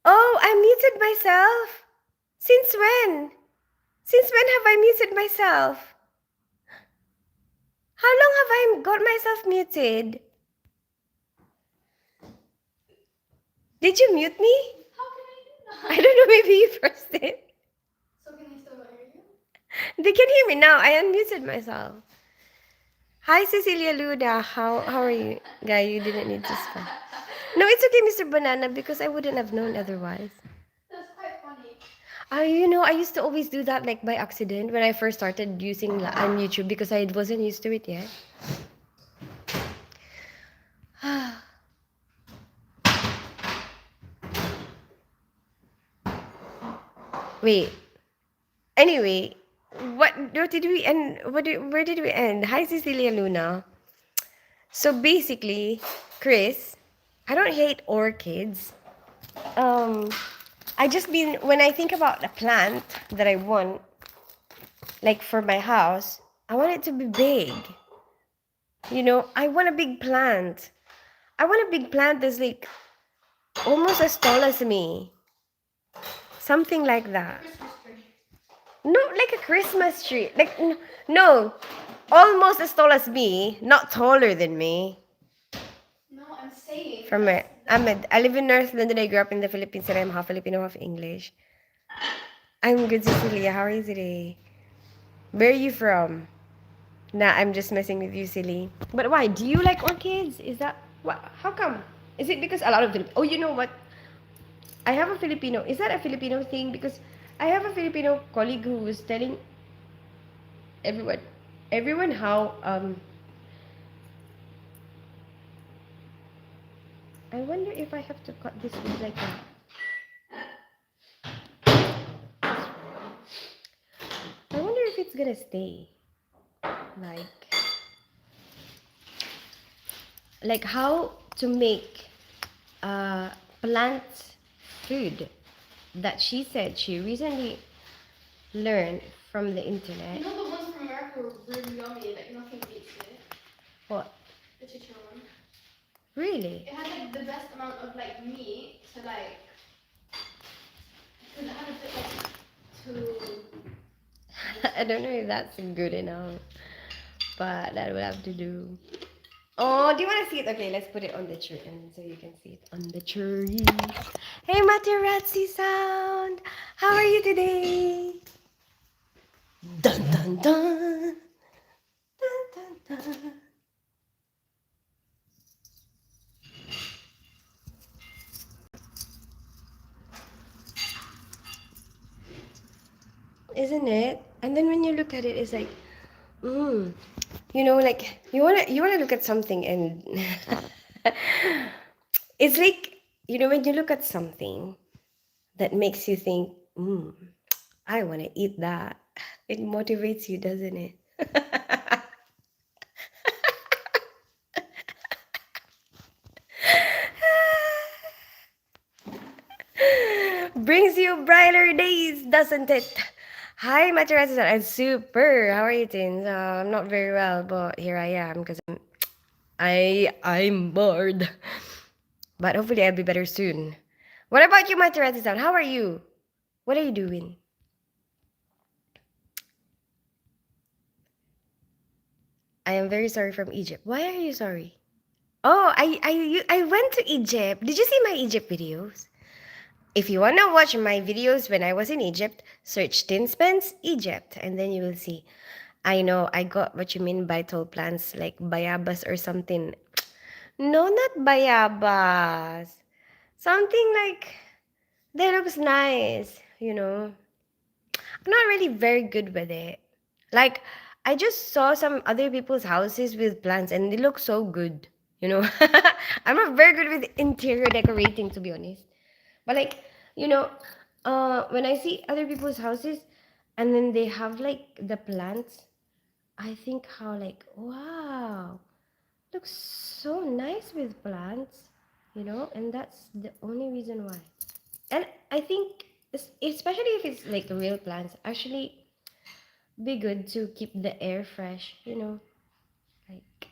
Oh, I muted myself. Since when? Since when have I muted myself? How long have I got myself muted? Did you mute me? How can I do that? I don't know, maybe you pressed it. So can I still hear you? They can hear me now. I unmuted myself. Hi, Cecilia Luda. How are you? Guy, you didn't need to spell. No, it's okay, Mr. Banana, because I wouldn't have known otherwise. That's quite funny. You know, I used to always do that like by accident when I first started using on YouTube because I wasn't used to it yet. Wait. Anyway, what did we end? Where did we end? Hi, Cecilia Luna. So basically, Chris, I don't hate orchids. Um, I just mean when I think about the plant that I want, like for my house, I want it to be big. You know, I want a big plant. I want a big plant that's like almost as tall as me. Something like that. Christmas tree. No, like a Christmas tree. Like, no, almost as tall as me, not taller than me. No, I'm saying. From where? I live in North London. I grew up in the Philippines and I'm half Filipino, half English. I'm good, Cecilia. How are you today? Where are you from? Nah, I'm just messing with you, silly. But why? Do you like orchids? Is that what? How come? Is it because a lot of Oh, you know what? I have a Filipino. Is that a Filipino thing? Because I have a Filipino colleague who was telling everyone, everyone how I wonder if I have to cut this with like a. I wonder if it's gonna stay. Like, how to make plant food that she said she recently learned from the internet. You know the ones from America were really yummy, like nothing beats it. What? The chicken one. Really? It had like the best amount of like meat to like, because it had a bit like to. I don't know if that's good enough, but that would have to do. Oh, do you want to see it? Okay, let's put it on the tree and so you can see it on the tree. Hey, Materazzi sound. How are you today? Dun dun dun. Dun dun dun. Isn't it? And then when you look at it, it's like, you know, like you wanna look at something and it's like, you know, when you look at something that makes you think, I want to eat that. It motivates you, doesn't it? Brings you brighter days, doesn't it? Hi, Matarasa. I'm super. How are you, Tins? I'm not very well, but here I am because I'm bored. But hopefully I'll be better soon. What about you, Matarasa? How are you? What are you doing? I am very sorry from Egypt. Why are you sorry? Oh, I went to Egypt. Did you see my Egypt videos? If you want to watch my videos when I was in Egypt, search Tin Spence Egypt and then you will see. I know, I got what you mean by tall plants like bayabas or something. No, not bayabas. Something like that looks nice, you know. I'm not really very good with it. Like, I just saw some other people's houses with plants and they look so good, you know. I'm not very good with interior decorating, to be honest. But like, you know, when I see other people's houses and then they have like the plants, I think how like, wow, looks so nice with plants, you know, and that's the only reason why. And I think, especially if it's like real plants, actually be good to keep the air fresh, you know, like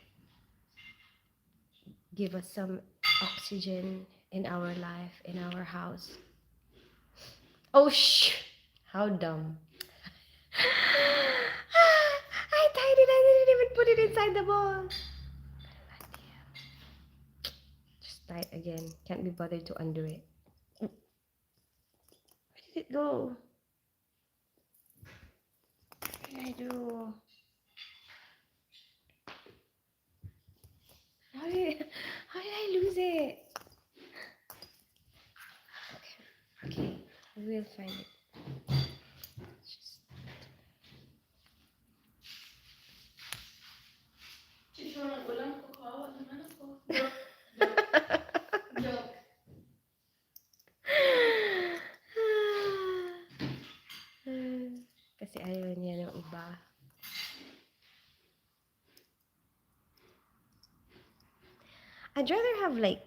give us some oxygen in our life, in our house. Oh, how dumb. I tied it. I didn't even put it inside the ball. Just tie it again. Can't be bothered to undo it. Where did it go? What did I do? How did I lose it? Okay, okay, we'll find it. Chicharon ulam ko kawa naman ako. Joke. Joke. Kasi ayaw niya ng iba. I'd rather have like,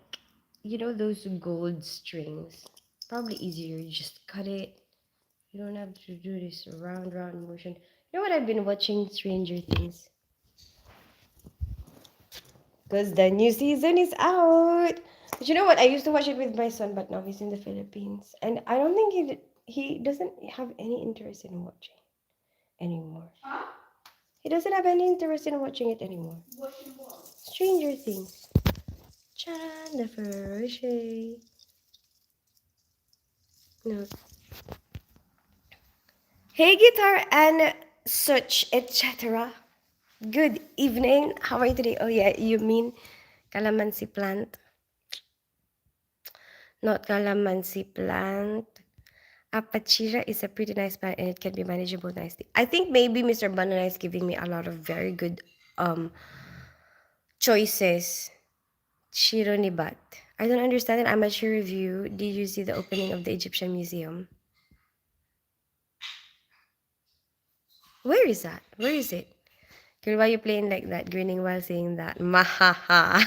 you know, those gold strings. Probably easier. You just cut it. You don't have to do this round motion. You know what? I've been watching Stranger Things. Because the new season is out. But you know what? I used to watch it with my son, but now he's in the Philippines. And I don't think he doesn't have any interest in watching anymore. Huh? He doesn't have any interest in watching it anymore. Watching what? Stranger Things. Chan the Ferrero. No. Hey, Guitar and such etc. Good evening. How are you today? Oh yeah, you mean calamansi plant, not calamansi plant. Apachira is a pretty nice plant and it can be manageable nicely. I think maybe Mr. Banana is giving me a lot of very good choices. Shironibat. I don't understand it. I'm at your review. Did you see the opening of the Egyptian Museum? Where is that? Where is it? Girl, why you playing like that, grinning while saying that? Mahaha.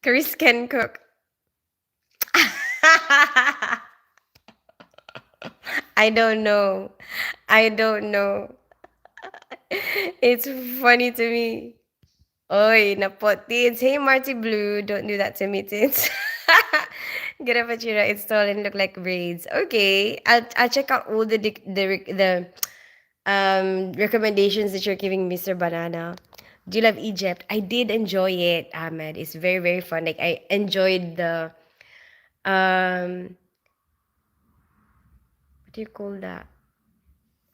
Chris can cook. I don't know. I don't know. It's funny to me. Oy, napotits. Hey, Marty Blue, don't do that to me, tits. Get up, Achira. It's tall and look like braids. Okay, I'll check out all the recommendations that you're giving, Mr. Banana. Do you love Egypt? I did enjoy it, Ahmed. It's very very fun. Like I enjoyed the um what do you call that?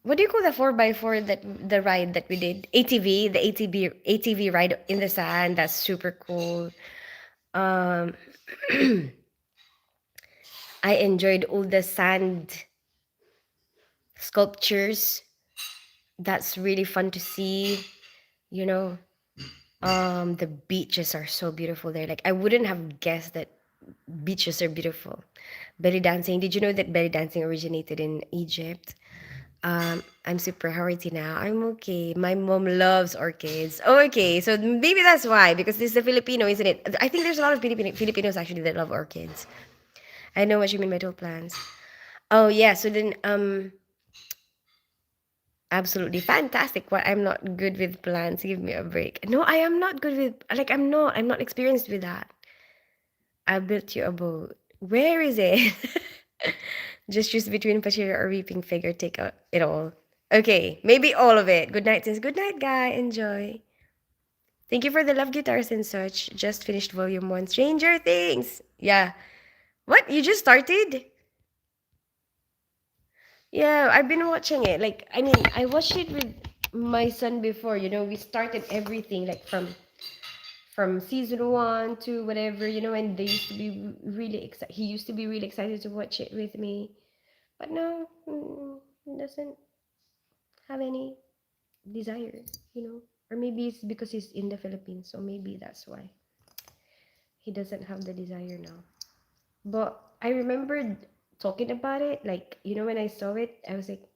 What do you call the 4x4 that the ride that we did? ATV, the ATV ride in the sand. That's super cool. Um, I enjoyed all the sand sculptures. That's really fun to see. You know, the beaches are so beautiful there. Like I wouldn't have guessed that beaches are beautiful. Belly dancing. Did you know that belly dancing originated in Egypt? I'm super hearty now. I'm okay. My mom loves orchids. Oh, okay, so maybe that's why, because this is a Filipino, isn't it? I think there's a lot of Filipinos actually that love orchids. I know what you mean by tall plants. Oh yeah, so then absolutely fantastic. What, I'm not good with plants. Give me a break. No, I am not good with, like I'm not experienced with that. I built you a boat. Where is it? Just choose between Pachira or Reaping Figure. Take it all. Okay, maybe all of it. Good night, sis. Good night, guy. Enjoy. Thank you for the love guitars and such. Just finished volume one. Stranger Things. Yeah. What? You just started? Yeah, I've been watching it. Like, I mean, I watched it with my son before. You know, we started everything like from season one to whatever. You know, and they used to be really excited. He used to be really excited to watch it with me. But no, he doesn't have any desire, you know. Or maybe it's because he's in the Philippines, so maybe that's why he doesn't have the desire now. But I remembered talking about it, like, you know, when I saw it, I was like,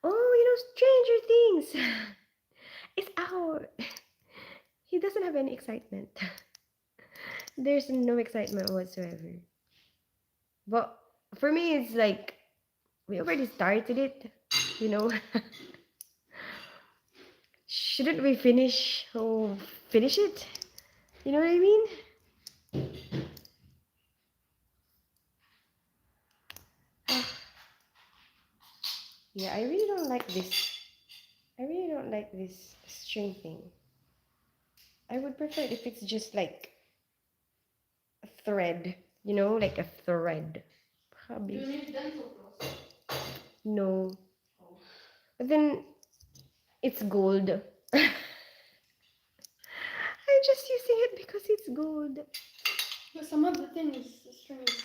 oh, you know, Stranger Things. It's out. He doesn't have any excitement. There's no excitement whatsoever. But for me, it's like, we already started it, you know. Shouldn't we finish it? You know what I mean? Yeah, I really don't like this. I really don't like this string thing. I would prefer it if it's just like a thread, you know, like a thread. Do you Probably. need dental floss? No. Oh. But then it's gold. I'm just using it because it's gold. But some of the things, the string is.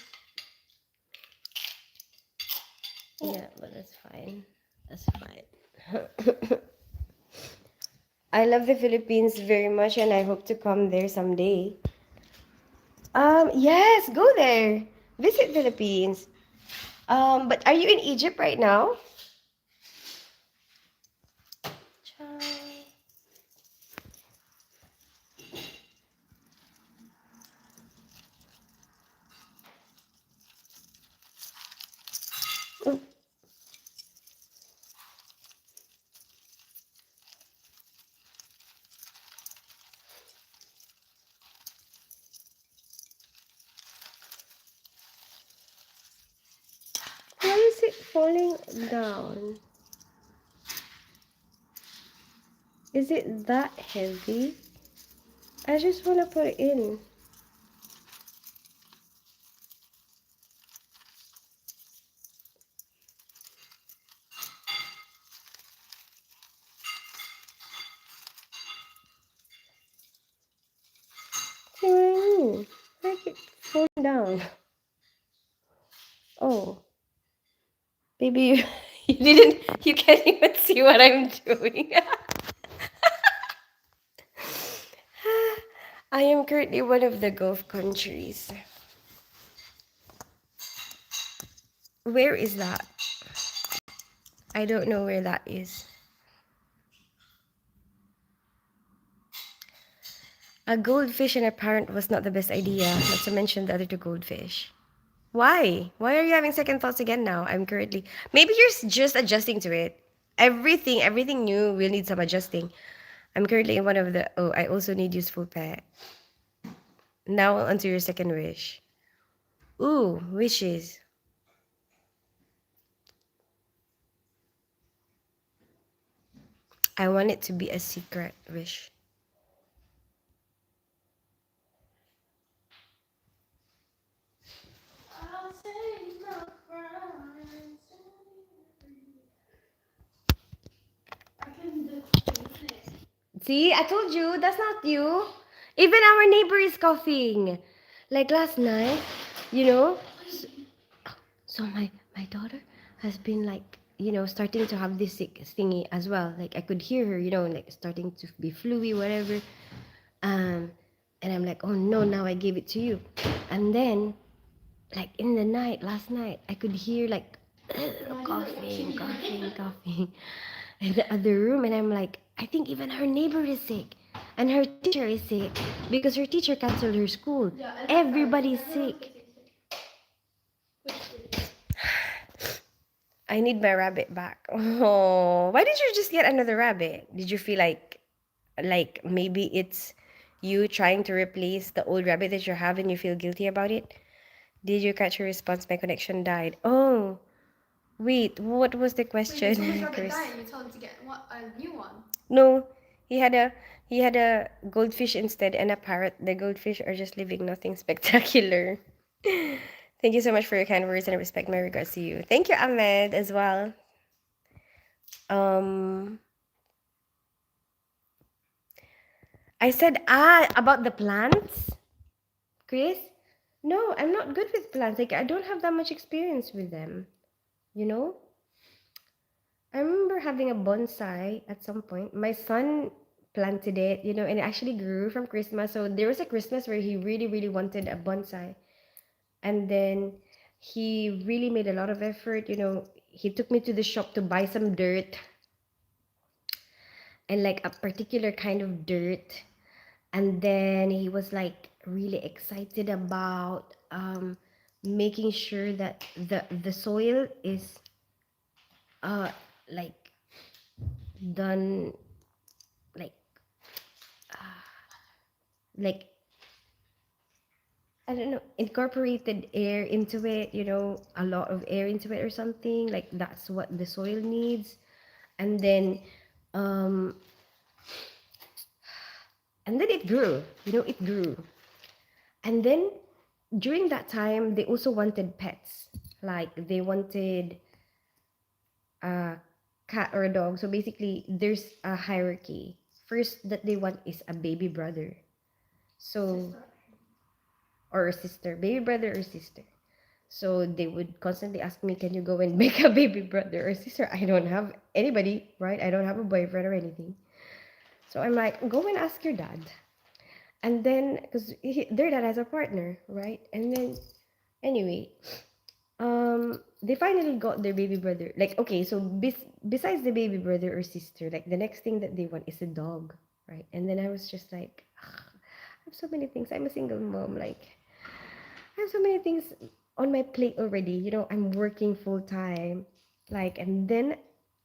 Oh. Yeah, but that's fine. That's fine. I love the Philippines very much and I hope to come there someday. Yes, go there. Visit Philippines. But are you in Egypt right now? Ciao. Oh, why is it falling down? Is it that heavy? I just want to put it in. down. Oh, baby, you, you didn't. You can't even see what I'm doing. I am currently one of the Gulf countries. Where is that? I don't know where that is. A goldfish and a parrot was not the best idea, not to mention the other two goldfish. Why? Why are you having second thoughts again now? I'm currently. Maybe you're just adjusting to it. Everything new will need some adjusting. I'm currently in one of the. Oh, I also need useful pet. Now onto your second wish. Ooh, wishes. I want it to be a secret wish. I'll take my crimes. I can do it. See, I told you, that's not you. Even our neighbor is coughing. Like last night, you know. So my daughter has been like, starting to have this sick thingy as well. Like I could hear her, like starting to be fluey, whatever. Um, and I'm like, oh no, now I gave it to you. And then, like in the night, last night, I could hear like coughing in the other room, and I'm like, I think even her neighbor is sick, and her teacher is sick because her teacher canceled her school. Yeah, and Everybody's everyone's sick. Which is I need my rabbit back. Oh, why did you just get another rabbit? Did you feel like maybe it's you trying to replace the old rabbit that you have and you feel guilty about it? Did you catch your response? My connection died. Oh, wait, what was the wait, you told question, Rabbit Chris? die and you told him to get a new one. No, he had a goldfish instead and a parrot. The goldfish are just living nothing spectacular. Thank you so much for your kind words and I respect my regards to you. Thank you, Ahmed, as well. Um, I said about the plants, Chris. No, I'm not good with plants. Like I don't have that much experience with them. You know, I remember having a bonsai at some point. My son planted it, and it actually grew from Christmas. So there was a Christmas where he really, really wanted a bonsai. And then he really made a lot of effort. He took me to the shop to buy some dirt and like a particular kind of dirt. And then he was like really excited about making sure that the soil is uh like done like like I don't know, incorporated air into it, a lot of air into it or something. Like that's what the soil needs. And then um it grew, it grew. And then during that time they also wanted pets. Like they wanted a cat or a dog. So basically there's a hierarchy. First that they want is a baby brother. So Sister. or a sister, baby brother or sister. So they would constantly ask me, can you go and make a baby brother or sister? I don't have anybody, right? I don't have a boyfriend or anything. So I'm like, go and ask your dad. And then, because their dad has a partner, right? And then, anyway, they finally got their baby brother. Like, okay, so besides the baby brother or sister, like the next thing that they want is a dog, right? And then I was just like, I have so many things. I'm a single mom. Like, I have so many things on my plate already. I'm working full time. Like, and then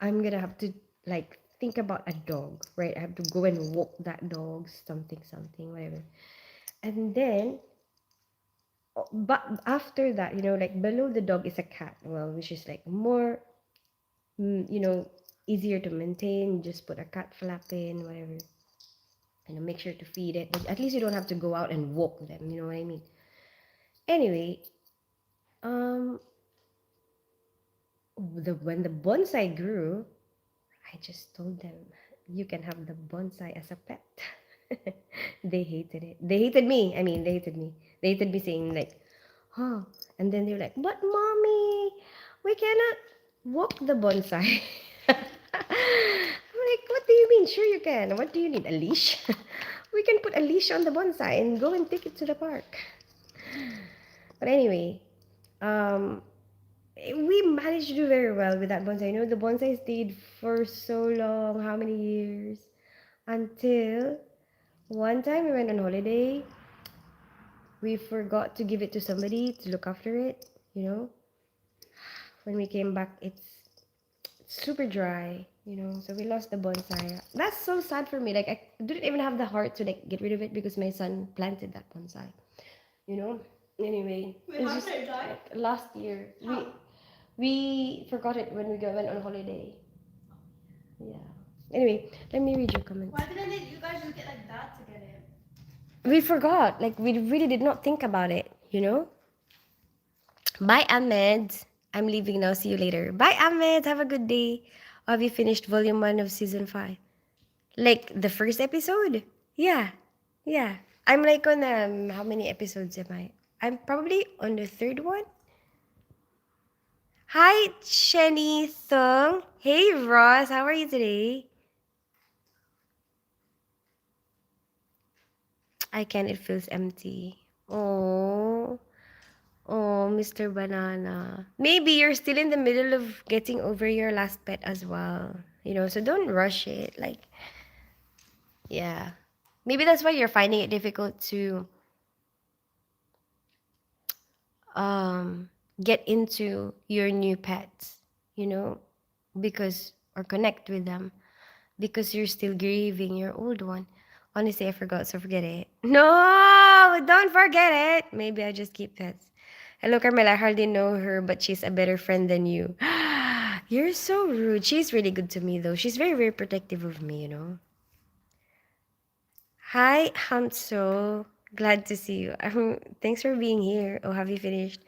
I'm gonna have to like think about a dog, right? I have to go and walk that dog, something, whatever. And then, but after that, like below the dog is a cat. Well, which is like more, easier to maintain. Just put a cat flap in, whatever. Make sure to feed it. But at least you don't have to go out and walk them. You know what I mean? Anyway, um, when the bonsai grew, I just told them, you can have the bonsai as a pet. They hated it. They hated me. I mean, they hated me. They hated me saying like, huh? And then they're like, but mommy, we cannot walk the bonsai. I'm like, what do you mean? Sure you can. What do you need? A leash? We can put a leash on the bonsai and go and take it to the park. But anyway, um, we managed to do very well with that bonsai. You know, the bonsai stayed for so long, how many years? Until one time we went on holiday, we forgot to give it to somebody to look after it, you know. When we came back, it's super dry, you know, so we lost the bonsai. That's so sad for me. Like, I didn't even have the heart to like get rid of it because my son planted that bonsai, you know. Anyway, Wait, it's how just did it die? like last year How? we forgot it when went on holiday. Yeah. Anyway, let me read your comments. Why didn't you guys just get like that to get it? We forgot. Like, we really did not think about it, you know? Bye, Ahmed. I'm leaving now. See you later. Bye, Ahmed. Have a good day. Have you finished volume 1 of season 5? Like, the first episode? Yeah. Yeah. I'm like on, how many episodes am I? I'm probably on the third one. Hi, Chenny Thung. Hey, Ross. How are you today? I can. It feels empty. Oh. Oh, Mr. Banana. Maybe you're still in the middle of getting over your last pet as well. You know, so don't rush it. Like, yeah. Maybe that's why you're finding it difficult to um get into your new pets, you know, because or connect with them because you're still grieving your old one. Honestly, I forgot, so forget it. No, don't forget it. Maybe I just keep pets. Hello, Carmela. I hardly know her, but she's a better friend than you. You're so rude. She's really good to me, though. She's very, very protective of me, you know. Hi, Hamso. Glad to see you. Thanks for being here. Oh, have you finished?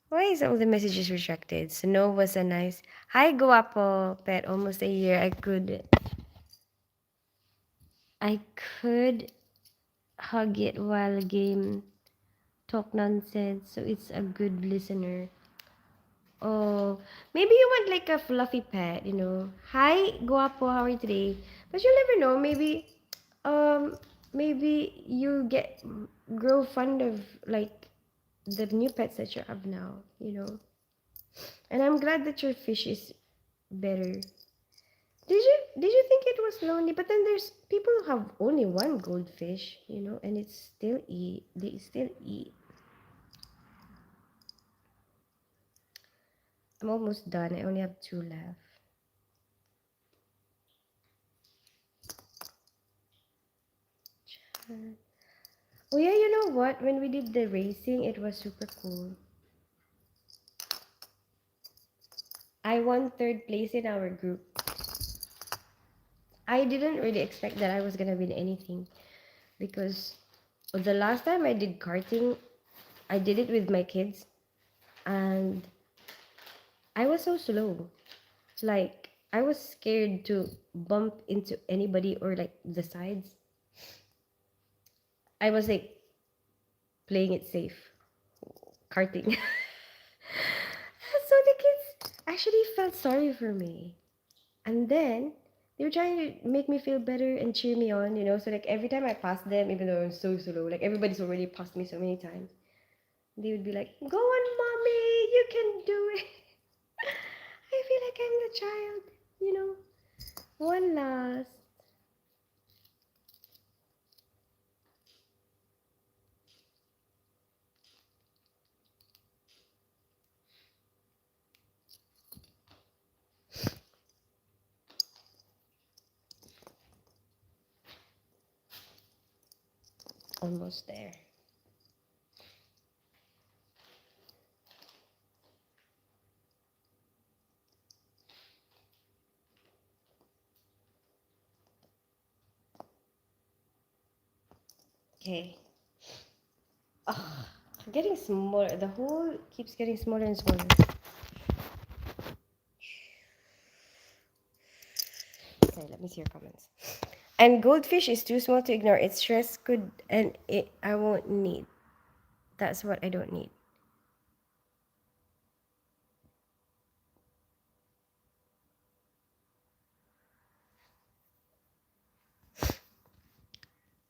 Why is all the messages rejected? Snow was a nice. Hi, Guapo. Pet, almost a year. I could hug it while game talk nonsense, so it's a good listener. Oh, maybe you want like a fluffy pet, you know. Hi, guapo, how are you today? But you'll never know. Um, maybe you grow fond of like the new pets that you have now, you know. And I'm glad that your fish is better. Did you think it was lonely? But then there's people who have only one goldfish, you know, and it's still eat. They still eat. I'm almost done. I only have two left. Oh yeah, you know what? When we did the racing, it was super cool. I won third place in our group. I didn't really expect that I was gonna win anything because the last time I did karting, I did it with my kids and I was so slow. Like I was scared to bump into anybody or like the sides. I was like playing it safe, karting. So the kids actually felt sorry for me. And then they were trying to make me feel better and cheer me on, you know. So like every time I passed them, even though I'm so slow, like everybody's already passed me so many times, they would be like, "Go on, mommy, you can do it." I feel like I'm the child, you know. One last, almost there. Okay. Ugh, getting smaller. The hole keeps getting smaller and smaller. Okay, let me see your comments. And goldfish is too small to ignore. Its stress could and it I won't need. That's what I don't need.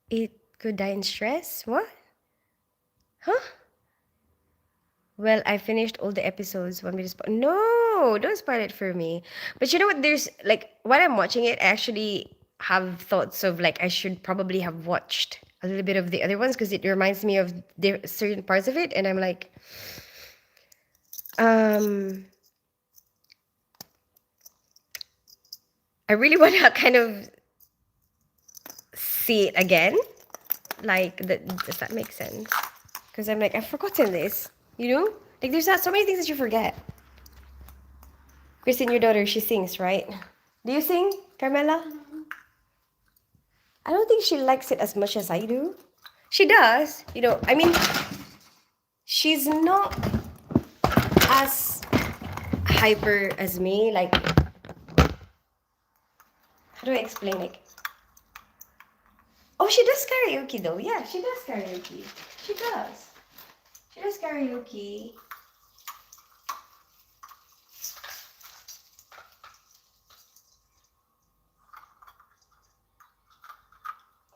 It could die in stress? What? Huh? Well, I finished all the episodes. Want me to spoil? No, don't spoil it for me. But you know what? There's like while I'm watching it, I actually have thoughts of like I should probably have watched a little bit of the other ones because it reminds me of certain parts of it, and I'm like, um, I really want to kind of see it again. Like, does that make sense? Because I'm like, I've forgotten this. You know, like there's not so many things that you forget. Kristen, your daughter, she sings, right? Do you sing, Carmela? I don't think she likes it as much as I do. She does, you know. I mean, she's not as hyper as me. Like, how do I explain? Like, oh, she does karaoke though. Yeah, she does karaoke. She does. She does karaoke.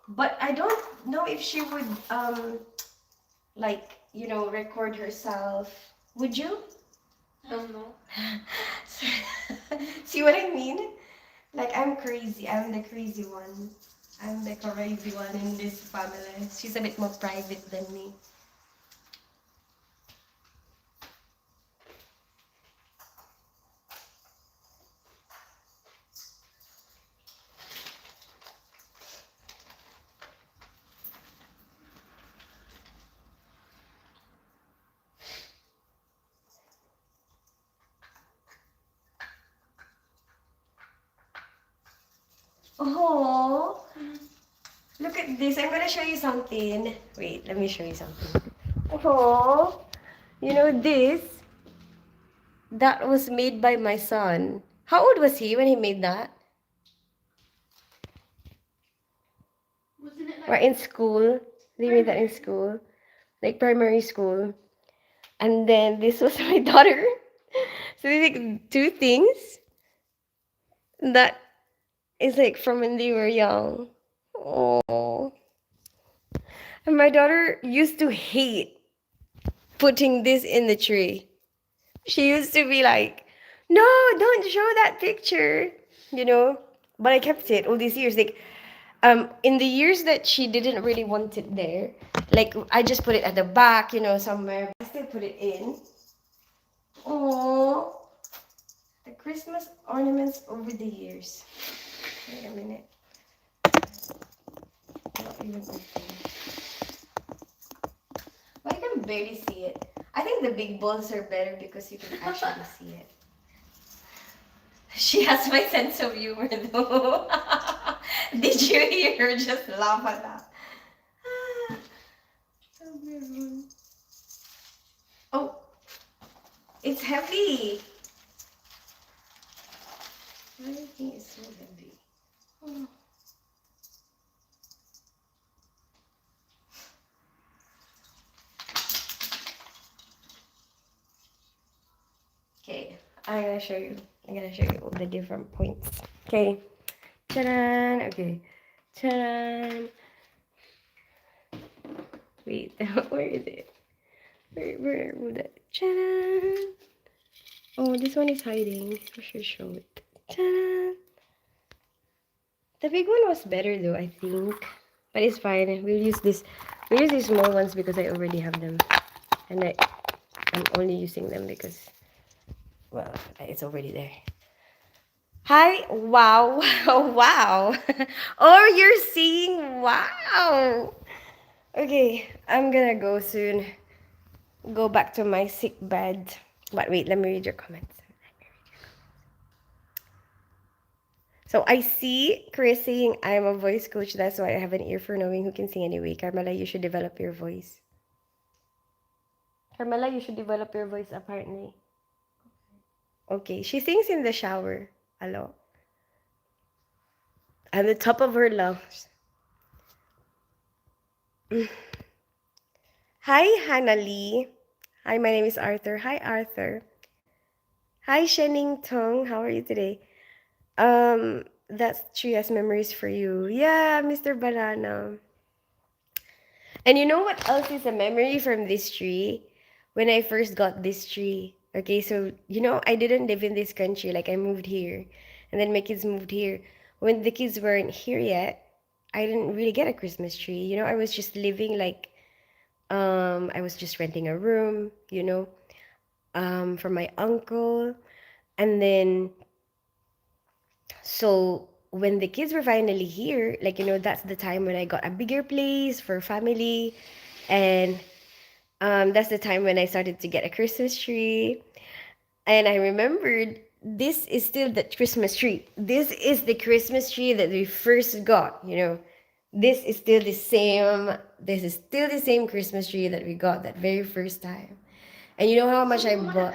But I don't know if she would like, you know, record herself. Would you? No. See what I mean? Like I'm crazy. I'm the crazy one. I'm the crazy one in this family. She's a bit more private than me. Oh, look at this. I'm gonna show you something. Wait, let me show you something. Oh, you know this? That was made by my son. How old was he when he made that? Wasn't it We're like in school. They made that in school, like primary school. And then this was my daughter. So they like two things that is like from when they were young. Oh. And my daughter used to hate putting this in the tree. She used to be like, no, don't show that picture, you know? But I kept it all these years. Like, in the years that she didn't really want it there, like I just put it at the back, you know, somewhere. I still put it in. Oh, the Christmas ornaments over the years. Wait a minute. Not even open. But I can barely see it. I think the big balls are better because you can actually see it. She has my sense of humor though. Did you hear her just laugh at that? Ah, so beautiful. Oh, it's heavy. Everything is so heavy. Oh. Okay, I'm gonna show you. I'm gonna show you all the different points. Okay. Ta-da! Okay. Ta-da! Wait, where is it? Where would that? Ta-da! Oh, this one is hiding. I should show it. Ta-da! The big one was better though, I think. But it's fine. We'll use this. We'll use these small ones because I already have them, and I'm only using them because, well, it's already there. Hi! Wow! Wow! Oh, you're seeing wow! Okay, I'm gonna go soon. Go back to my sick bed. But wait, let me read your comments. So I see Chris saying I'm a voice coach. That's why I have an ear for knowing who can sing anyway. Carmela, you should develop your voice. Carmela, you should develop your voice apparently. Okay, she sings in the shower a lot. At the top of her lungs. Hi, Hannah Lee. Hi, my name is Arthur. Hi, Arthur. Hi, Shenning Tong. How are you today? That's Tria's memories for you. Yeah, Mr. Banana. And you know what else is a memory from this tree? When I first got this tree. Okay, so I didn't live in this country. Like I moved here, and then my kids moved here. When the kids weren't here yet, I didn't really get a Christmas tree. I was just living like I was just renting a room, from my uncle. And then so when the kids were finally here, like that's the time when I got a bigger place for family. And that's the time when I started to get a Christmas tree. And I remembered this is still the Christmas tree. This is the Christmas tree that we first got. This is still the same. This is still the same Christmas tree that we got that very first time. And you know how much I bought?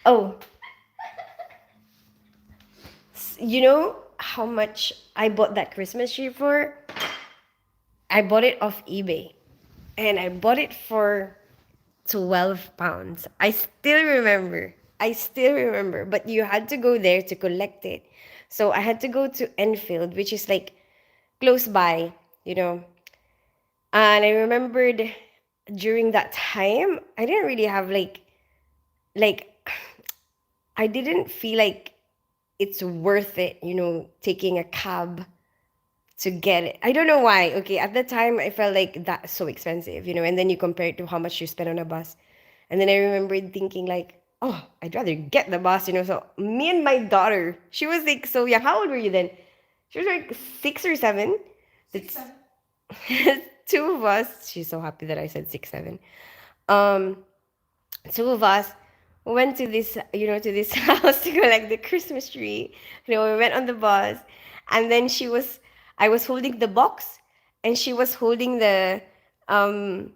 Oh, you know how much I bought that Christmas tree for? I bought it off eBay. And I bought it for £12. I still remember. I still remember. But you had to go there to collect it. So I had to go to Enfield, which is like close by, you know. And I remembered during that time, I didn't really have like I didn't feel like it's worth it, taking a cab to get it. I don't know why. Okay, at the time I felt like that's so expensive, and then you compare it to how much you spend on a bus. And then I remembered thinking like, oh, I'd rather get the bus. So me and my daughter, she was like so young. How old were you then? She was like 6 or 7. Six, That's seven. two of us. She's so happy that I said 6, 7. Um, two of us went to this house to collect the Christmas tree. We went on the bus, and then I was holding the box, and she was holding um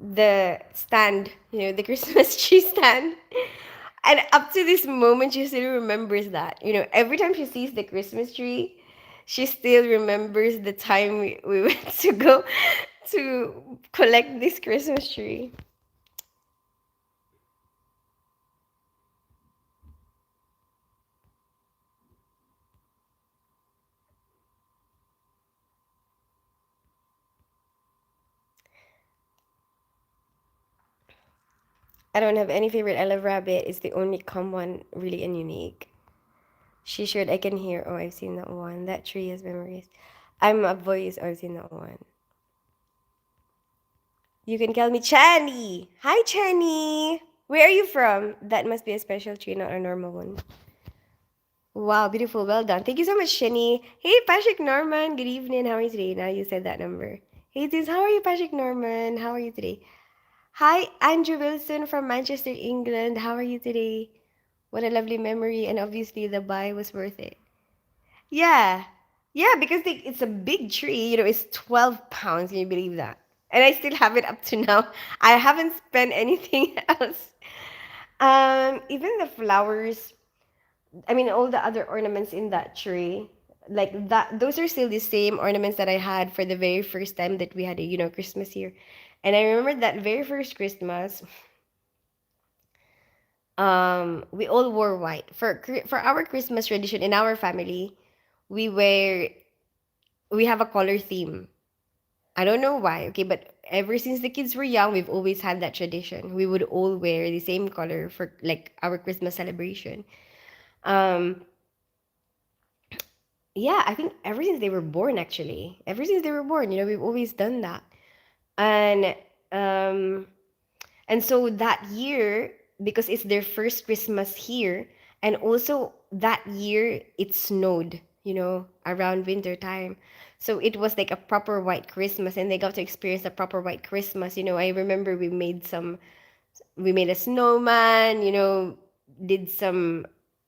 the stand, the Christmas tree stand. And up to this moment, she still remembers that. Every time she sees the Christmas tree, she still remembers the time we went to go to collect this Christmas tree. I don't have any favorite. I love Rabbit. It's the only calm one, really and unique. She shared, I can hear. Oh, I've seen that one. That tree has memories. I'm a voice. Oh, I've seen that one. You can call me Chani. Hi, Chani. Where are you from? That must be a special tree, not a normal one. Wow, beautiful. Well done. Thank you so much, Shani. Hey, Patrick Norman. Good evening. How are you today? Now you said that number. Hey, dudes. How are you, Patrick Norman? How are you today? Hi, Andrew Wilson from Manchester, England. How are you today? What a lovely memory. And obviously, the buy was worth it. Yeah. Yeah, because it's a big tree. It's 12 pounds. Can you believe that? And I still have it up to now. I haven't spent anything else. Even the flowers, I mean, all the other ornaments in that tree, like that, those are still the same ornaments that I had for the very first time that we had Christmas here. And I remember that very first Christmas, we all wore white for our Christmas tradition in our family. We wear we have a color theme. I don't know why, okay, but ever since the kids were young, we've always had that tradition. We would all wear the same color for like our Christmas celebration. Um, yeah, I think ever since they were born, actually, ever since they were born, we've always done that. And um, and so that year, because it's their first Christmas here, and also that year it snowed, around winter time. So it was like a proper white Christmas, and they got to experience a proper white Christmas. I remember we made a snowman, did some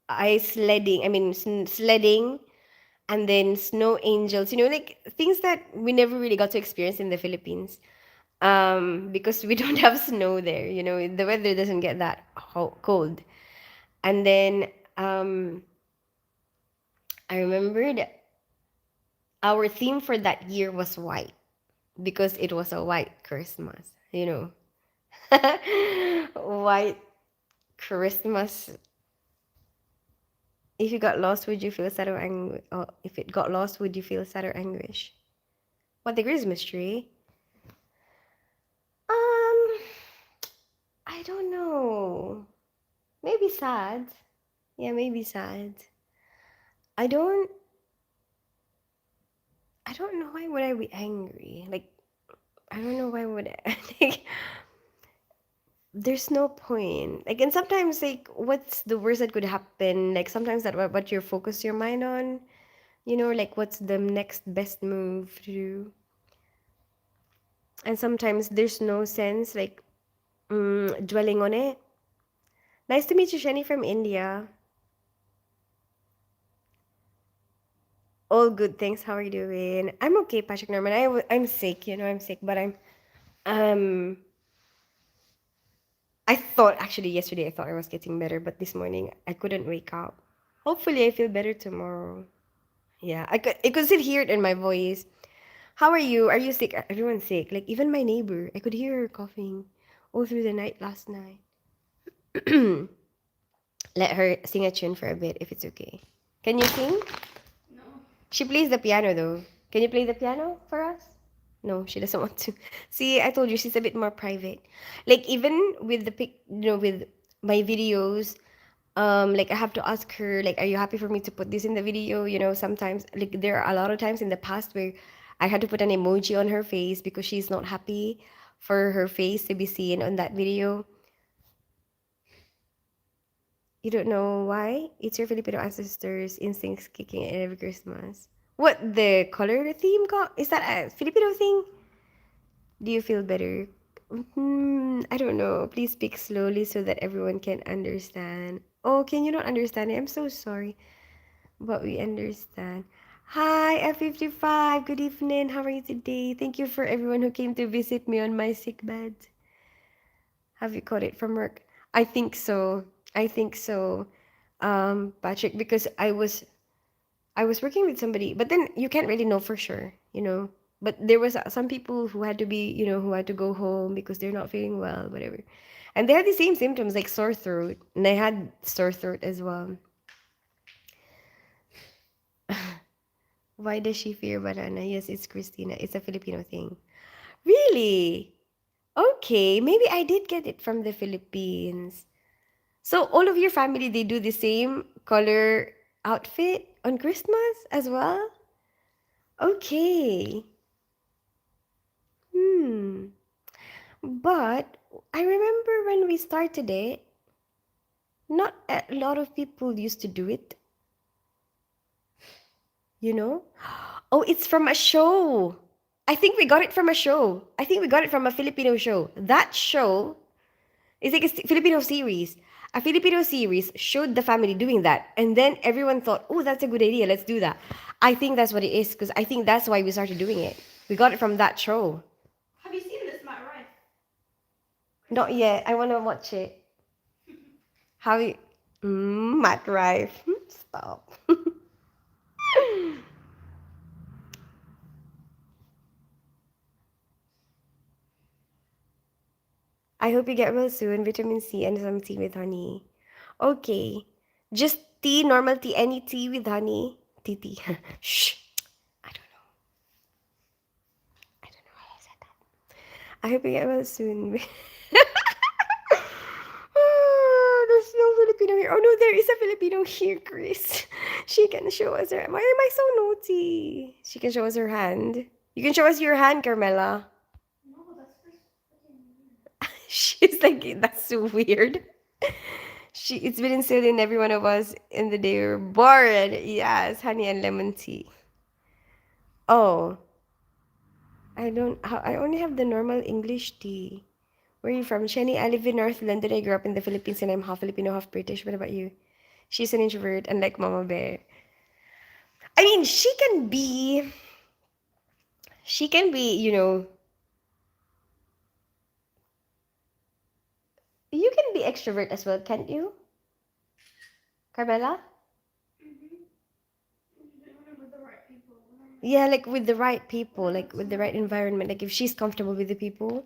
ice sledding, I mean, sledding, and then snow angels, like things that we never really got to experience in the Philippines, because we don't have snow there. The weather doesn't get that cold. And then I remembered our theme for that year was white. because it was a white Christmas, you know. White Christmas. If you got lost, would you feel sad or angry? If it got lost, would you feel sad or anguish? What the Christmas tree? Um, I don't know. Maybe sad. Yeah, maybe sad. I don't. I don't know why would I be angry. Like I don't know why would I. Like, there's no point. Like, and sometimes like, what's the worst that could happen? Like sometimes that what you focus your mind on. You know, like what's the next best move to do. And sometimes there's no sense like dwelling on it. Nice to meet you, Shani from India. All good, thanks. How are you doing? I'm okay, Patrick Norman. I'm sick, you know, I'm sick, but um, I thought actually yesterday I thought I was getting better, but this morning I couldn't wake up. Hopefully I feel better tomorrow. Yeah, I could still hear it in my voice. How are you? Are you sick? Everyone's sick. Like even my neighbor, I could hear her coughing all through the night last night. Let her sing a tune for a bit if it's okay. Can you sing? No. She plays the piano though. Can you play the piano for us? No, she doesn't want to. See, I told you she's a bit more private. Like even with the with my videos, like I have to ask her, like, are you happy for me to put this in the video? You know, sometimes like there are a lot of times in the past where I had to put an emoji on her face because she's not happy for her face to be seen on that video. You don't know why? It's your Filipino ancestors' instincts kicking in every Christmas. What the color theme got? Is that a Filipino thing? Do you feel better? I don't know. Please speak slowly so that everyone can understand. Oh, can you not understand it? I'm so sorry, but we understand. Hi, F55. Good evening. How are you today? Thank you for everyone who came to visit me on my sick bed. Have you caught it from work? I think so. I think so, Patrick, because I was working with somebody, but then you can't really know for sure, you know. But there was some people who had to be, who had to go home because they're not feeling well, whatever. And they had the same symptoms like sore throat, and I had sore throat as well. Why does she fear banana? Yes, it's Christina. It's a Filipino thing. Really? Okay, maybe I did get it from the Philippines. So all of your family they do the same color outfit on Christmas as well? Okay. Hmm. But I remember when we started it, not a lot of people used to do it, you know? Oh, it's from a show. I think we got it from a show. I think we got it from a Filipino show. That show is like a Filipino series. A Filipino series showed the family doing that. And then everyone thought, oh, that's a good idea. Let's do that. I think that's what it is because I think that's why we started doing it. We got it from that show. Have you seen this, Matt Rife? Not yet. I want to watch it. How you. Matt Rife. Stop. I hope you get well soon. Vitamin C and some tea with honey. Okay. Just tea, normal tea, any tea with honey. Tea, tea. Shh. I don't know. I don't know why I said that. I hope you get well soon. There's no Filipino here. Oh no, there is a Filipino here, Chris. She can show us her. Why am I so naughty? She can show us her hand. You can show us your hand, Carmela. No, that's for freaking weird. She's like, that's so weird. It's been instilled in every one of us in the day we were born. Yes, honey and lemon tea. Oh, I only have the normal English tea. Where are you from? Shani, I live in North London. I grew up in the Philippines and I'm half Filipino, half British. What about you? She's an introvert, unlike Mama Bear. I mean, she can be, you can be extrovert as well, can't you? Carmela? Mm-hmm. You didn't remember the right people. Yeah, like with the right people, like with the right environment, like if she's comfortable with the people.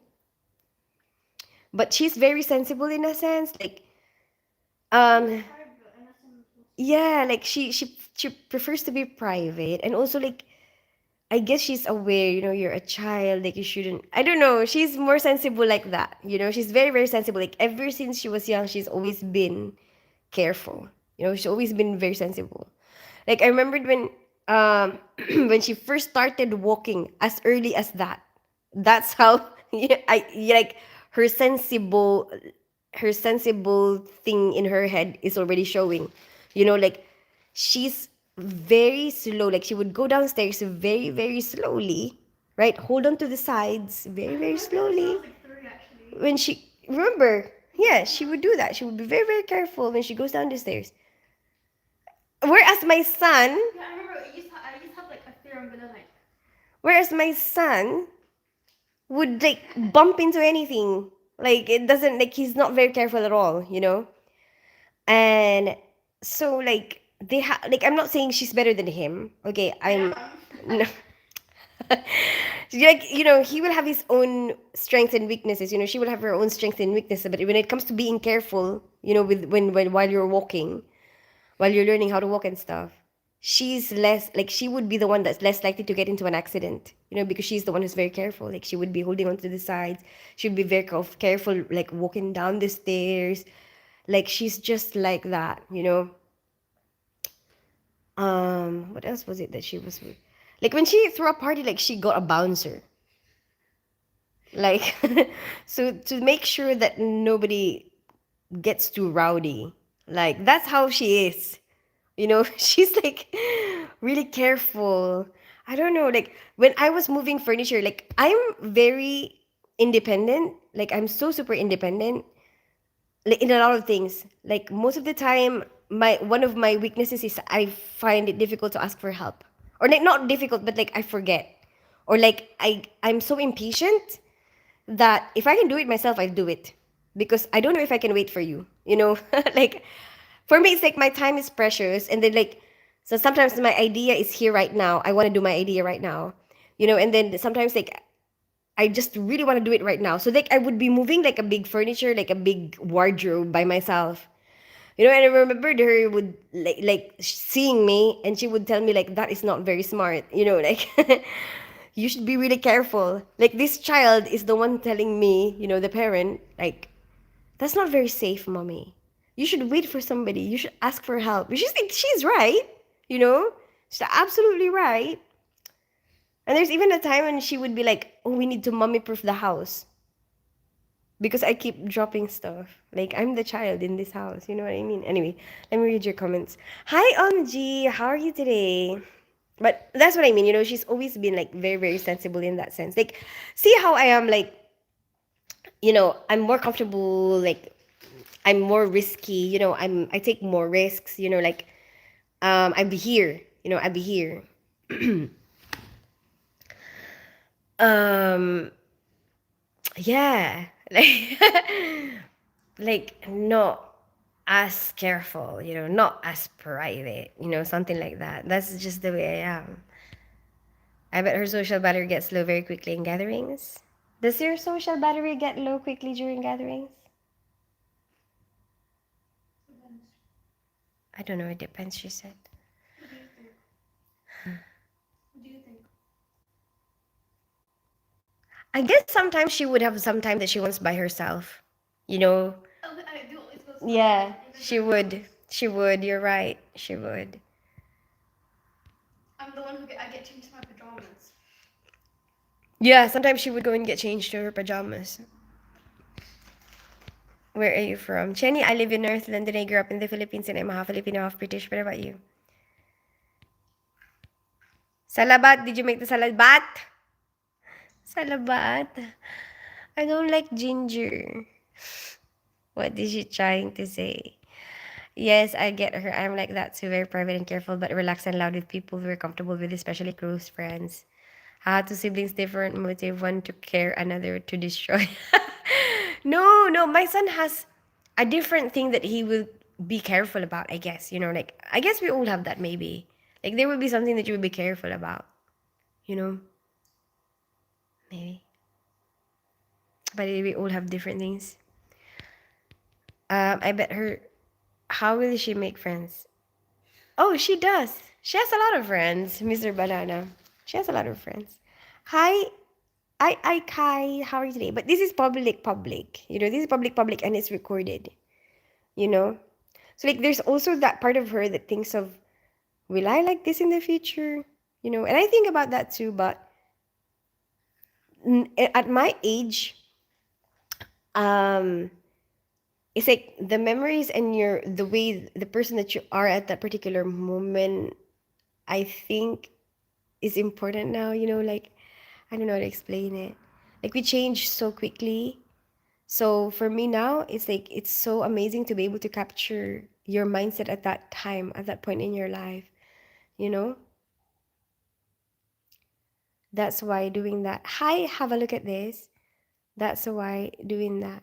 But she's very sensible in a sense, like um Private and a yeah, like she prefers to be private, and also like I guess she's aware, you're a child, like you shouldn't. I don't know. She's more sensible like that. She's very, very sensible. Like ever since she was young, she's always been careful. She's always been very sensible. Like I remembered when when she first started walking as early as that. That's how yeah, like her sensible her sensible thing in her head is already showing. Like she's very slow. Like she would go downstairs very, very slowly, right? Hold on to the sides very, I very remember this when I slowly. was like 3 actually. When she remember, yeah, she would do that. She would be very, very careful when she goes down the stairs. Whereas my son, Yeah, I remember I used to have like a fear I'm gonna like whereas my son would like bump into anything. Like it doesn't like he's not very careful at all. And so like like I'm not saying she's better than him. Okay, I I'm am. no. Like he will have his own strengths and weaknesses. She will have her own strengths and weaknesses. But when it comes to being careful, with when while you're walking, while you're learning how to walk and stuff, she's less like she would be the one that's less likely to get into an accident. Because she's the one who's very careful. Like she would be holding onto the sides. She would be very careful, like walking down the stairs. Like she's just like that. What else was it that she was with? Like when she threw a party, like she got a bouncer. Like so to make sure that nobody gets too rowdy. Like that's how she is. She's like really careful. I don't know, like when I was moving furniture, like I'm very independent. Like I'm so super independent, like in a lot of things. Like most of the time, my one of my weaknesses is I find it difficult to ask for help, or like not difficult, but like I forget, or like I'm so impatient that if I can do it myself, I'll do it, because I don't know if I can wait for you. Like for me, it's like my time is precious, and then like so sometimes my idea is here right now. I want to do my idea right now, and then sometimes like I just really want to do it right now. So like I would be moving like a big furniture, like a big wardrobe by myself. And I remembered her would like seeing me, and she would tell me like that is not very smart. Like you should be really careful. Like this child is the one telling me, the parent, like that's not very safe, mommy. You should wait for somebody. You should ask for help. She's like she's right. You know, she's absolutely right. And there's even a time when she would be like, "Oh, we need to mummy-proof the house because I keep dropping stuff. Like I'm the child in this house. You know what I mean?" Anyway, let me read your comments. Hi, Omg. How are you today? But that's what I mean. She's always been like very, very sensible in that sense. Like, see how I am. Like, I'm more comfortable. Like, I'm more risky. I take more risks. Like, I'd be here. I'd be here. Um, yeah, like like not as careful, not as private, something like that. That's just the way I am. I bet her social battery gets low very quickly in gatherings. Does your social battery get low quickly during gatherings? Depends. I don't know, it depends, she said. What do you think? What do you think? I guess sometimes she would have some time that she wants by herself. You know? Oh, I do always go to my Yeah, room, even she during would. class. She would, you're right. She would. I'm the one I get changed my pajamas. Yeah, sometimes she would go and get changed to her pajamas. Where are you from? Jenny, I live in North London. I grew up in the Philippines and I'm half Filipino, half British. What about you? Salabat. Did you make the salabat? Salabat. I don't like ginger. What is she trying to say? Yes, I get her. I'm like that too. Very private and careful, but relaxed and loud with people we're comfortable with, especially close friends. Two siblings, different motive. One to care, another to destroy. No, no. My son has a different thing that he will be careful about, I guess. Like, I guess we all have that maybe. Like, there will be something that you will be careful about. you know, maybe. But we all have different things. I bet her. How will she make friends? Oh, she does. She has a lot of friends, Mr. Banana. She has a lot of friends. Hi, Kai. How are you today? But this is public. You know, this is public, and it's recorded. You know, so like, there's also that part of her that thinks of, will I like this in the future? You know, and I think about that too. But at my age, um, it's like the memories and the way the person that you are at that particular moment, I think, is important now. You know, like, I don't know how to explain it. Like, we change so quickly. So for me now, it's like, it's so amazing to be able to capture your mindset at that time, at that point in your life, you know? That's why doing that. Hi, have a look at this. That's why doing that.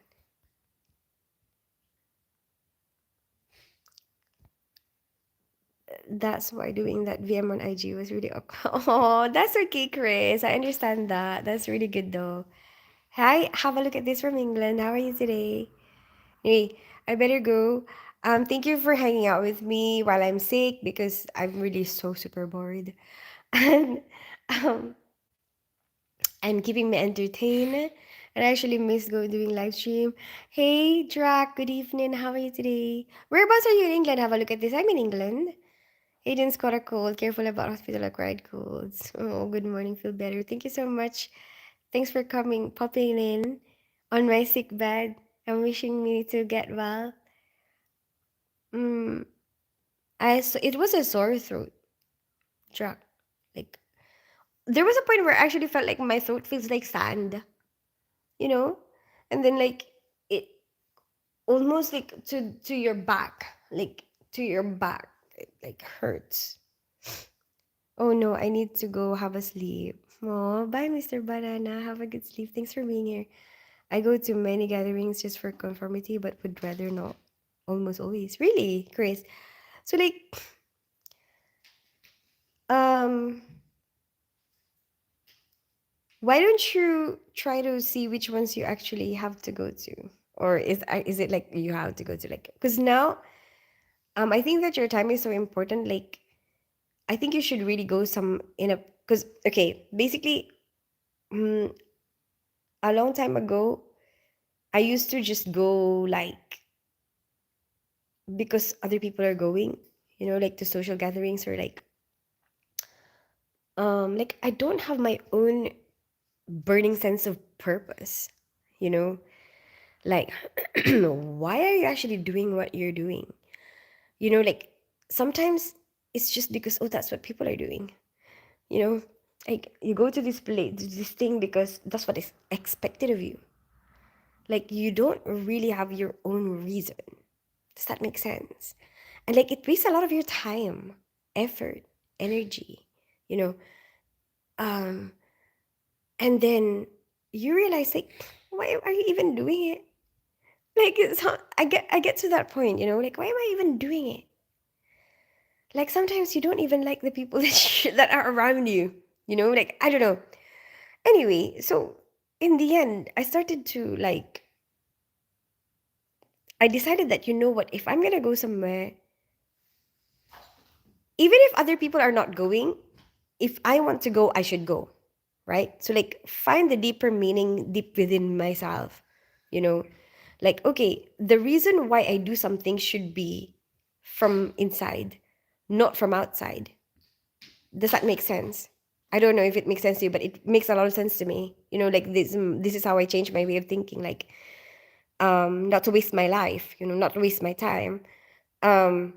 That's why doing that VM on IG was really awkward. Oh, that's okay, Chris. I understand that. That's really good though. Hi, have a look at this from England. How are you today? Hey, I better go. Thank you for hanging out with me while I'm sick because I'm really so super bored. And um and keeping me entertained. And I actually miss going doing live stream. Hey Drac, good evening. How are you today? Whereabouts are you in England? Have a look at this. I'm in England. Hayden's got a cold. Careful about hospital acquired colds. Oh, good morning. Feel better. Thank you so much. Thanks for coming, popping in on my sick bed and wishing me to get well. Mm, it was a sore throat, Drac. Like, there was a point where I actually felt like my throat feels like sand, you know, and then like it almost like to your back, like to your back, it like hurts. Oh no, I need to go have a sleep. Oh, bye, Mr. Banana. Have a good sleep. Thanks for being here. I go to many gatherings just for conformity, but would rather not. Almost always. Really, Chris. So like, um, why don't you try to see which ones you actually have to go to, or is it like you have to go to, like, because now, I think that your time is so important. Like, I think you should really go some in a, because okay, basically, mm, a long time ago, I used to just go like because other people are going, you know, like to social gatherings, or like I don't have my own burning sense of purpose, you know, like why are you actually doing what you're doing, you know, like sometimes it's just because, oh, that's what people are doing, you know, like you go to this place, this thing, because that's what is expected of you. Like, you don't really have your own reason. Does that make sense? And like, it wastes a lot of your time, effort, energy, you know. um and then you realize, like, why are you even doing it? Like, I get to that point, you know, like, why am I even doing it? Like, sometimes you don't even like the people that are around you, you know, like, I don't know. Anyway, so in the end, I started to like, I decided that, you know what, if I'm gonna go somewhere, even if other people are not going, if I want to go, I should go, right? So like, find the deeper meaning deep within myself, you know, like, okay, the reason why I do something should be from inside, not from outside. Does that make sense? I don't know if it makes sense to you, but it makes a lot of sense to me. You know, like, this is how I changed my way of thinking. Like, not to waste my life, you know, not to waste my time. Um,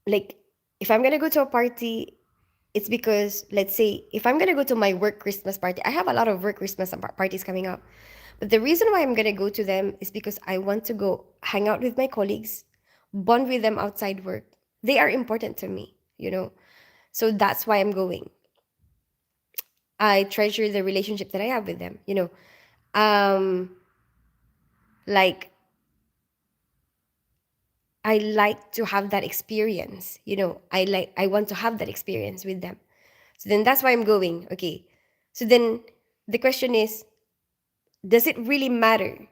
like, if I'm gonna go to a party, it's because, let's say, if I'm gonna go to my work Christmas party, I have a lot of work Christmas parties coming up. But the reason why I'm gonna go to them is because I want to go hang out with my colleagues, bond with them outside work. They are important to me, you know. So that's why I'm going. I treasure the relationship that I have with them, you know. Um, like, I like to have that experience, you know. I want to have that experience with them. So then that's why I'm going. Okay. So then the question is, does it really matter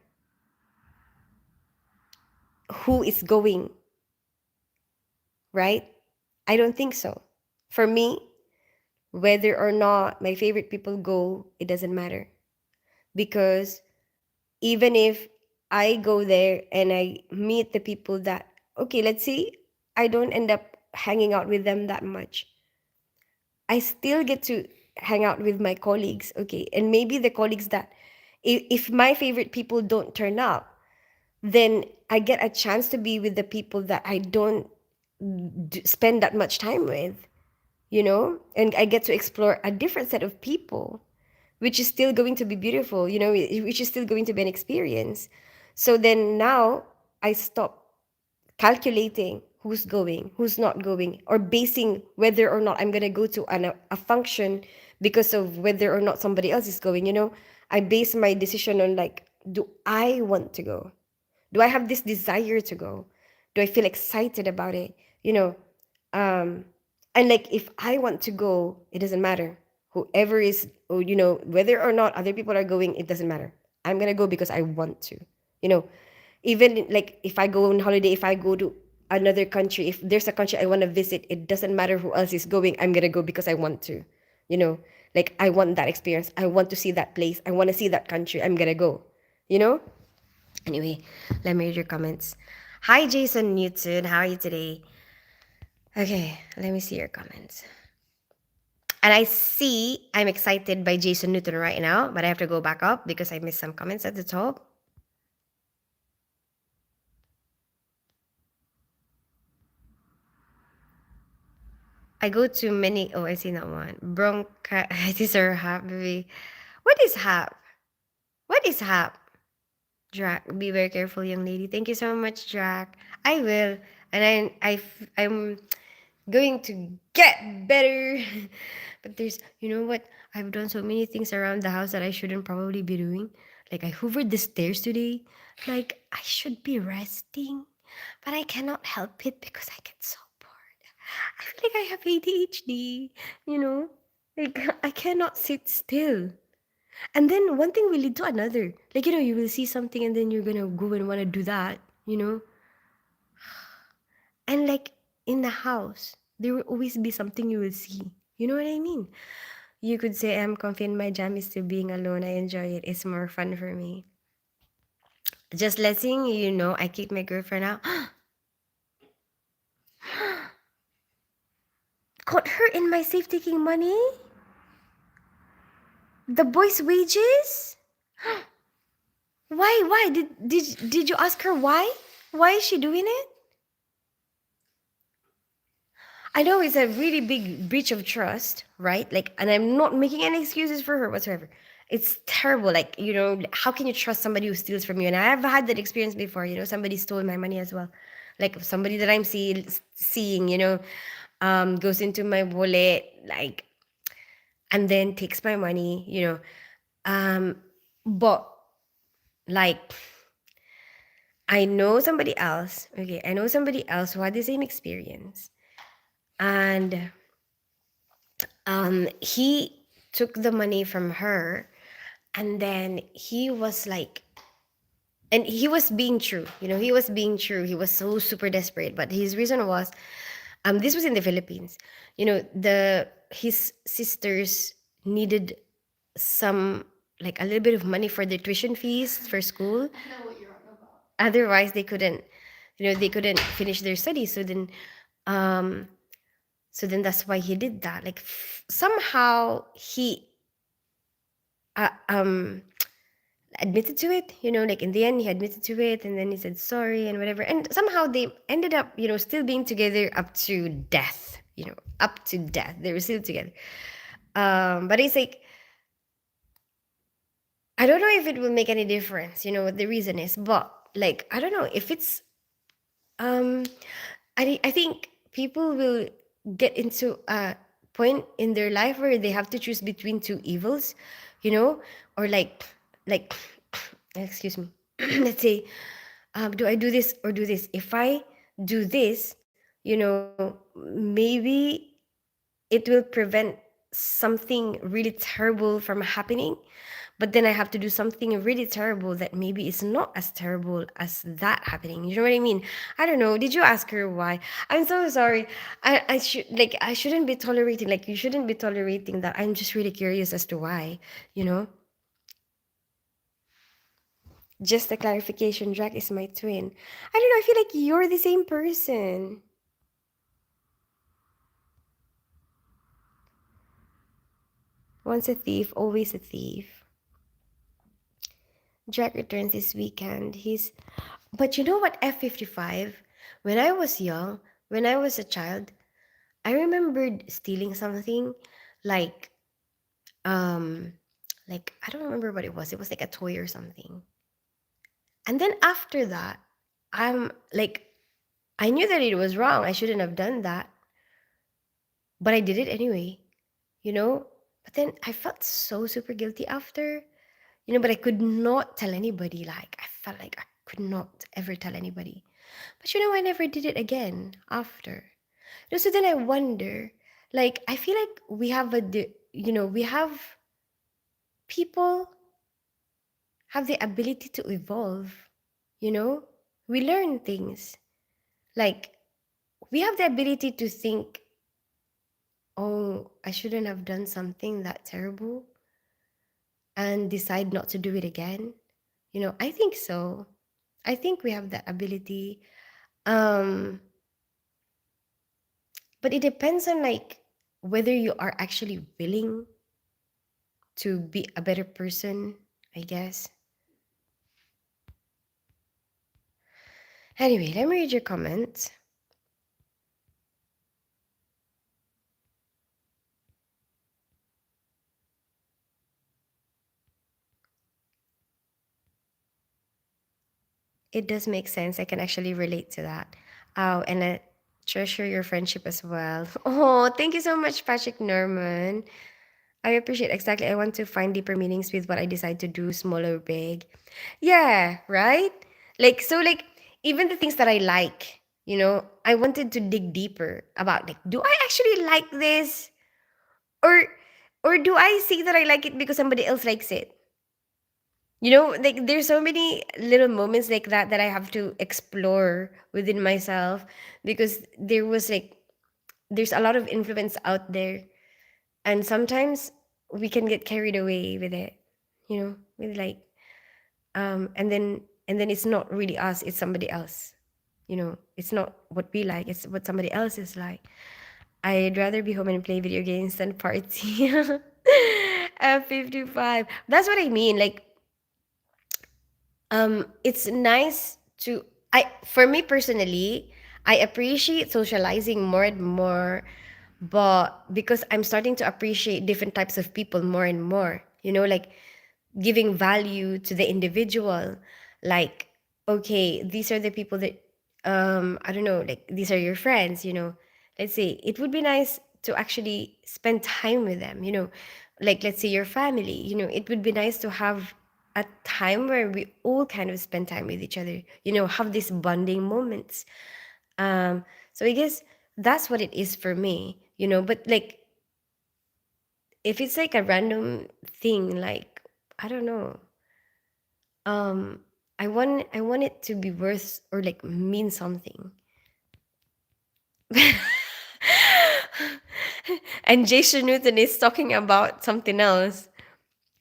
who is going, right? I don't think so. For me, whether or not my favorite people go, it doesn't matter. Because even if I go there and I meet the people that, okay, let's see, I don't end up hanging out with them that much. I still get to hang out with my colleagues, okay? And maybe the colleagues that, if my favorite people don't turn up, then I get a chance to be with the people that I don't spend that much time with, and I get to explore a different set of people, which is still going to be beautiful, which is still going to be an experience. So then now I stop calculating who's going, who's not going, or basing whether or not I'm going to go to a function because of whether or not somebody else is going. I base my decision on, like, do I want to go? Do I have this desire to go? Do I feel excited about it? You know, um, and like, if I want to go, it doesn't matter. Whoever is, whether or not other people are going, it doesn't matter. I'm gonna go because I want to. You know, even like if I go on holiday, if I go to another country, if there's a country I want to visit, it doesn't matter who else is going. I'm gonna go because I want to. You know, like, I want that experience. I want to see that place. I want to see that country. I'm gonna go. You know. Anyway, let me read your comments. Hi, Jason Newton. How are you today? Okay, let me see your comments. And I see I'm excited by Jason Newton right now, but I have to go back up because I missed some comments at the top. I go to many. Oh, I see that one. Bronchitis or HAP, baby. What is HAP? What is HAP? Drac, be very careful, young lady. Thank you so much, Drac. I will, and I'm going to get better. But you know what? I've done so many things around the house that I shouldn't probably be doing. Like, I hoovered the stairs today. Like, I should be resting, but I cannot help it because I get so bored. I feel like I have ADHD, you know? Like, I cannot sit still. And then one thing will lead to another. Like, you will see something and then you're gonna go and wanna do that, you know? And like, in the house, there will always be something you will see. You know what I mean? You could say I'm comfy in my jam is still being alone. I enjoy it. It's more fun for me. Just letting you know, I keep my girlfriend out. Caught her in my safe taking money? The boy's wages? Why? Why? Did you ask her why? Why is she doing it? I know it's a really big breach of trust, right? Like, and I'm not making any excuses for her whatsoever. It's terrible. Like, how can you trust somebody who steals from you? And I've had that experience before. Somebody stole my money as well. Like, somebody that I'm seeing, goes into my wallet, like, and then takes my money, Um, but like, I know somebody else. Okay, I know somebody else who had the same experience, and he took the money from her, and then he was like, and he was being true, he was being true. He was so super desperate, but his reason was, this was in the Philippines. The his sisters needed some, like, a little bit of money for their tuition fees for school. I know what you're on about. Otherwise they couldn't finish their studies. Um so then that's why he did that. Like, somehow he uh, um admitted to it, like, in the end he admitted to it, and then he said sorry and whatever, and somehow they ended up, still being together up to death. Up to death they were still together. But it's like, I don't know if it will make any difference, what the reason is, but, like, I don't know if it's um I think people will get into a point in their life where they have to choose between two evils, or like excuse me. Let's say, do I do this or do this? If I do this, maybe it will prevent something really terrible from happening, but then I have to do something really terrible that maybe is not as terrible as that happening. You know what I mean? I don't know. Did you ask her why? I'm so sorry. I should like I shouldn't be tolerating, like you shouldn't be tolerating that. I'm just really curious as to why, you know? Just a clarification, Jack is my twin. I don't know, I feel like you're the same person. Once a thief, always a thief. Jack returns this weekend. He's But you know what, F55? When I was young, when I was a child, I remembered stealing something like um I don't remember what it was. It was like a toy or something. And then after that, I'm like I knew that it was wrong. I shouldn't have done that, but I did it anyway, you know? But then I felt so super guilty after, but I could not tell anybody. Like I felt like I could not ever tell anybody. But I never did it again after. So then I wonder, like, I feel like we have we have people have the ability to evolve, you know? We learn things. Like, we have the ability to think, oh, I shouldn't have done something that terrible and decide not to do it again. I think so. I think we have that ability. Um, but it depends on like whether you are actually willing to be a better person, I guess. Anyway, let me read your comments. It does make sense. I can actually relate to that. Oh, and I treasure your friendship as well. Oh, thank you so much, Patrick Norman. I appreciate exactly. I want to find deeper meanings with what I decide to do, small or big. Yeah, right? Like, even the things that I like, I wanted to dig deeper about, like, do I actually like this? Or or do I say that I like it because somebody else likes it? Like there's so many little moments like that that I have to explore within myself, because there's a lot of influence out there, and sometimes we can get carried away with it, with like and then it's not really us, it's somebody else. It's not what we like, it's what somebody else is like. I'd rather be home and play video games than party. At 55. That's what I mean. Like, it's nice to I for me personally, I appreciate socializing more and more, but because I'm starting to appreciate different types of people more and more, like giving value to the individual. Like, okay, these are the people that I don't know, like these are your friends. Let's say it would be nice to actually spend time with them. Like, let's say your family. It would be nice to have a time where we all kind of spend time with each other, have these bonding moments. So I guess that's what it is for me. But like, if it's like a random thing, like, I don't know, um I want it to be worth or like mean something. And Jason Newton is talking about something else.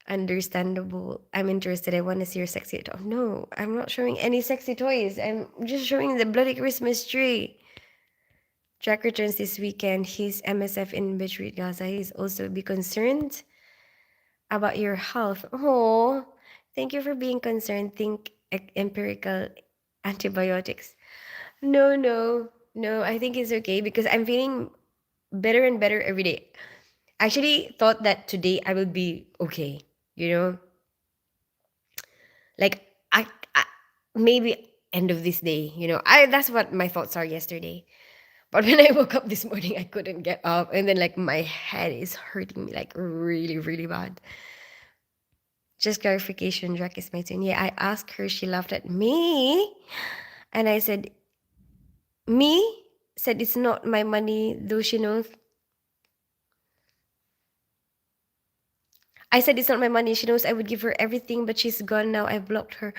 Understandable. I'm interested. I want to see your sexy toy. No, I'm not showing any sexy toys. I'm just showing the bloody Christmas tree. Jack returns this weekend. He's MSF in Beirut, Gaza. He's also be concerned about your health. Oh, thank you for being concerned. Think empirical antibiotics. No, no, no. I think it's okay because I'm feeling better and better every day. I actually thought that today I will be okay. You know, like I maybe end of this day. I that's what my thoughts are yesterday. But when I woke up this morning, I couldn't get up, and then like my head is hurting me like really, really bad. Just clarification, Jack is my twin. Yeah, I asked her, she laughed at me. And I said, me? Said it's not my money, though she knows. I said it's not my money. She knows I would give her everything, but she's gone now. I blocked her.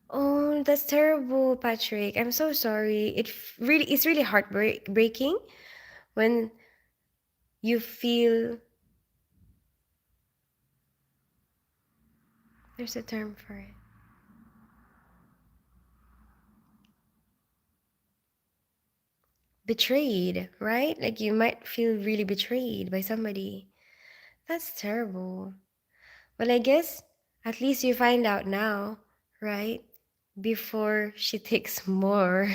Oh, that's terrible, Patrick. I'm so sorry. It's really heartbreaking when you feel there's a term for it. Betrayed, right? Like you might feel really betrayed by somebody. That's terrible. Well, I guess at least you find out now, right? Before she takes more.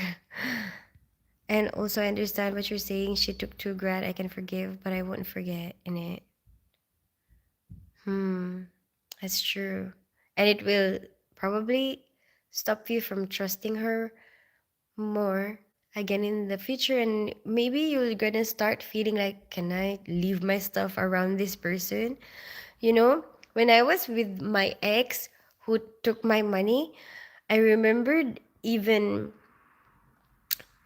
And also, I understand what you're saying. She took 2 grand. I can forgive, but I won't forget in it. Hmm, that's true. And it will probably stop you from trusting her more again in the future. And maybe you're gonna start feeling like, can I leave my stuff around this person? You know, when I was with my ex who took my money, I remembered even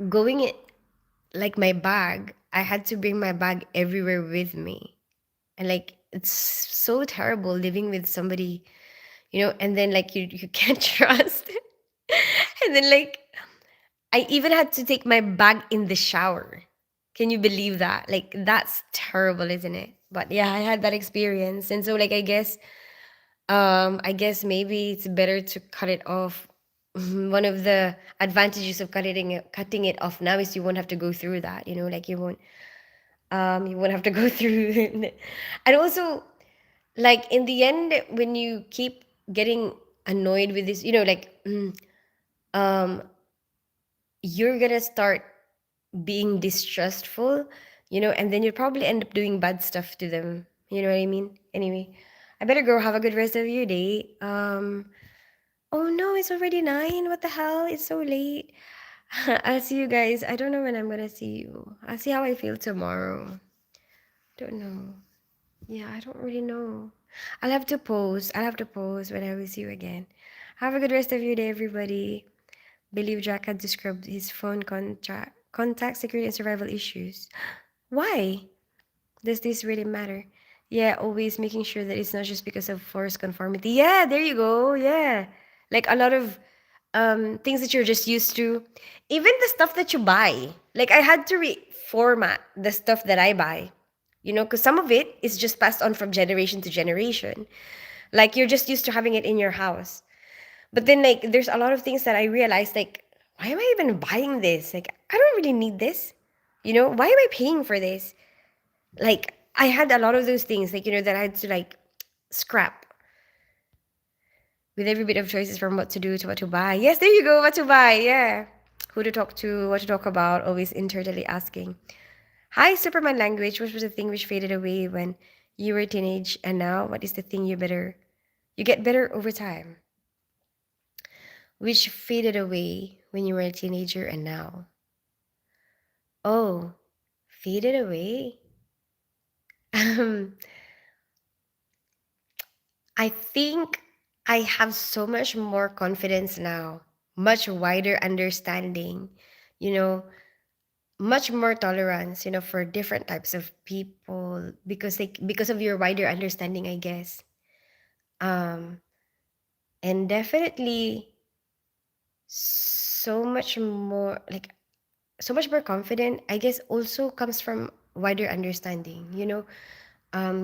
going it like my bag. I had to bring my bag everywhere with me. And like it's so terrible living with somebody, and then like you can't trust. And then like I even had to take my bag in the shower. Can you believe that? Like that's terrible, isn't it? But yeah, I had that experience. And so like I guess maybe it's better to cut it off. One of the advantages of cutting it off now is you won't have to go through that, like you won't have to go through and also like in the end when you keep getting annoyed with this, like um you're gonna start being distrustful, and then you'll probably end up doing bad stuff to them. You know what I mean? Anyway, I better go. Have a good rest of your day. Oh no, it's already 9. What the hell? It's so late. I'll see you guys. I don't know when I'm gonna see you. I'll see how I feel tomorrow. Don't know. Yeah, I don't really know. I'll have to post when I will see you again. Have a good rest of your day, everybody. Believe Jack had described his phone contact security and survival issues. Why does this really matter? Yeah, always making sure that it's not just because of forced conformity. Yeah, there you go. Yeah. Like a lot of things that you're just used to. Even the stuff that you buy. Like I had to reformat the stuff that I buy. Because some of it is just passed on from generation to generation. Like you're just used to having it in your house. But then like there's a lot of things that I realized like why am I even buying this? Like I don't really need this. Why am I paying for this? Like I had a lot of those things like that I had to like scrap with every bit of choices from what to do to what to buy. Yes, there you go, what to buy. Yeah. Who to talk to, what to talk about, always internally asking. Hi, Superman language. What was the thing which faded away when you were a teenage and now what is the thing you get better over time? Which faded away when you were a teenager and now? Oh, faded away? Um, I think I have so much more confidence now, much wider understanding, you know, much more tolerance, for different types of people because of your wider understanding, I guess. Um, and definitely so much more like so much more confident, I guess also comes from wider understanding,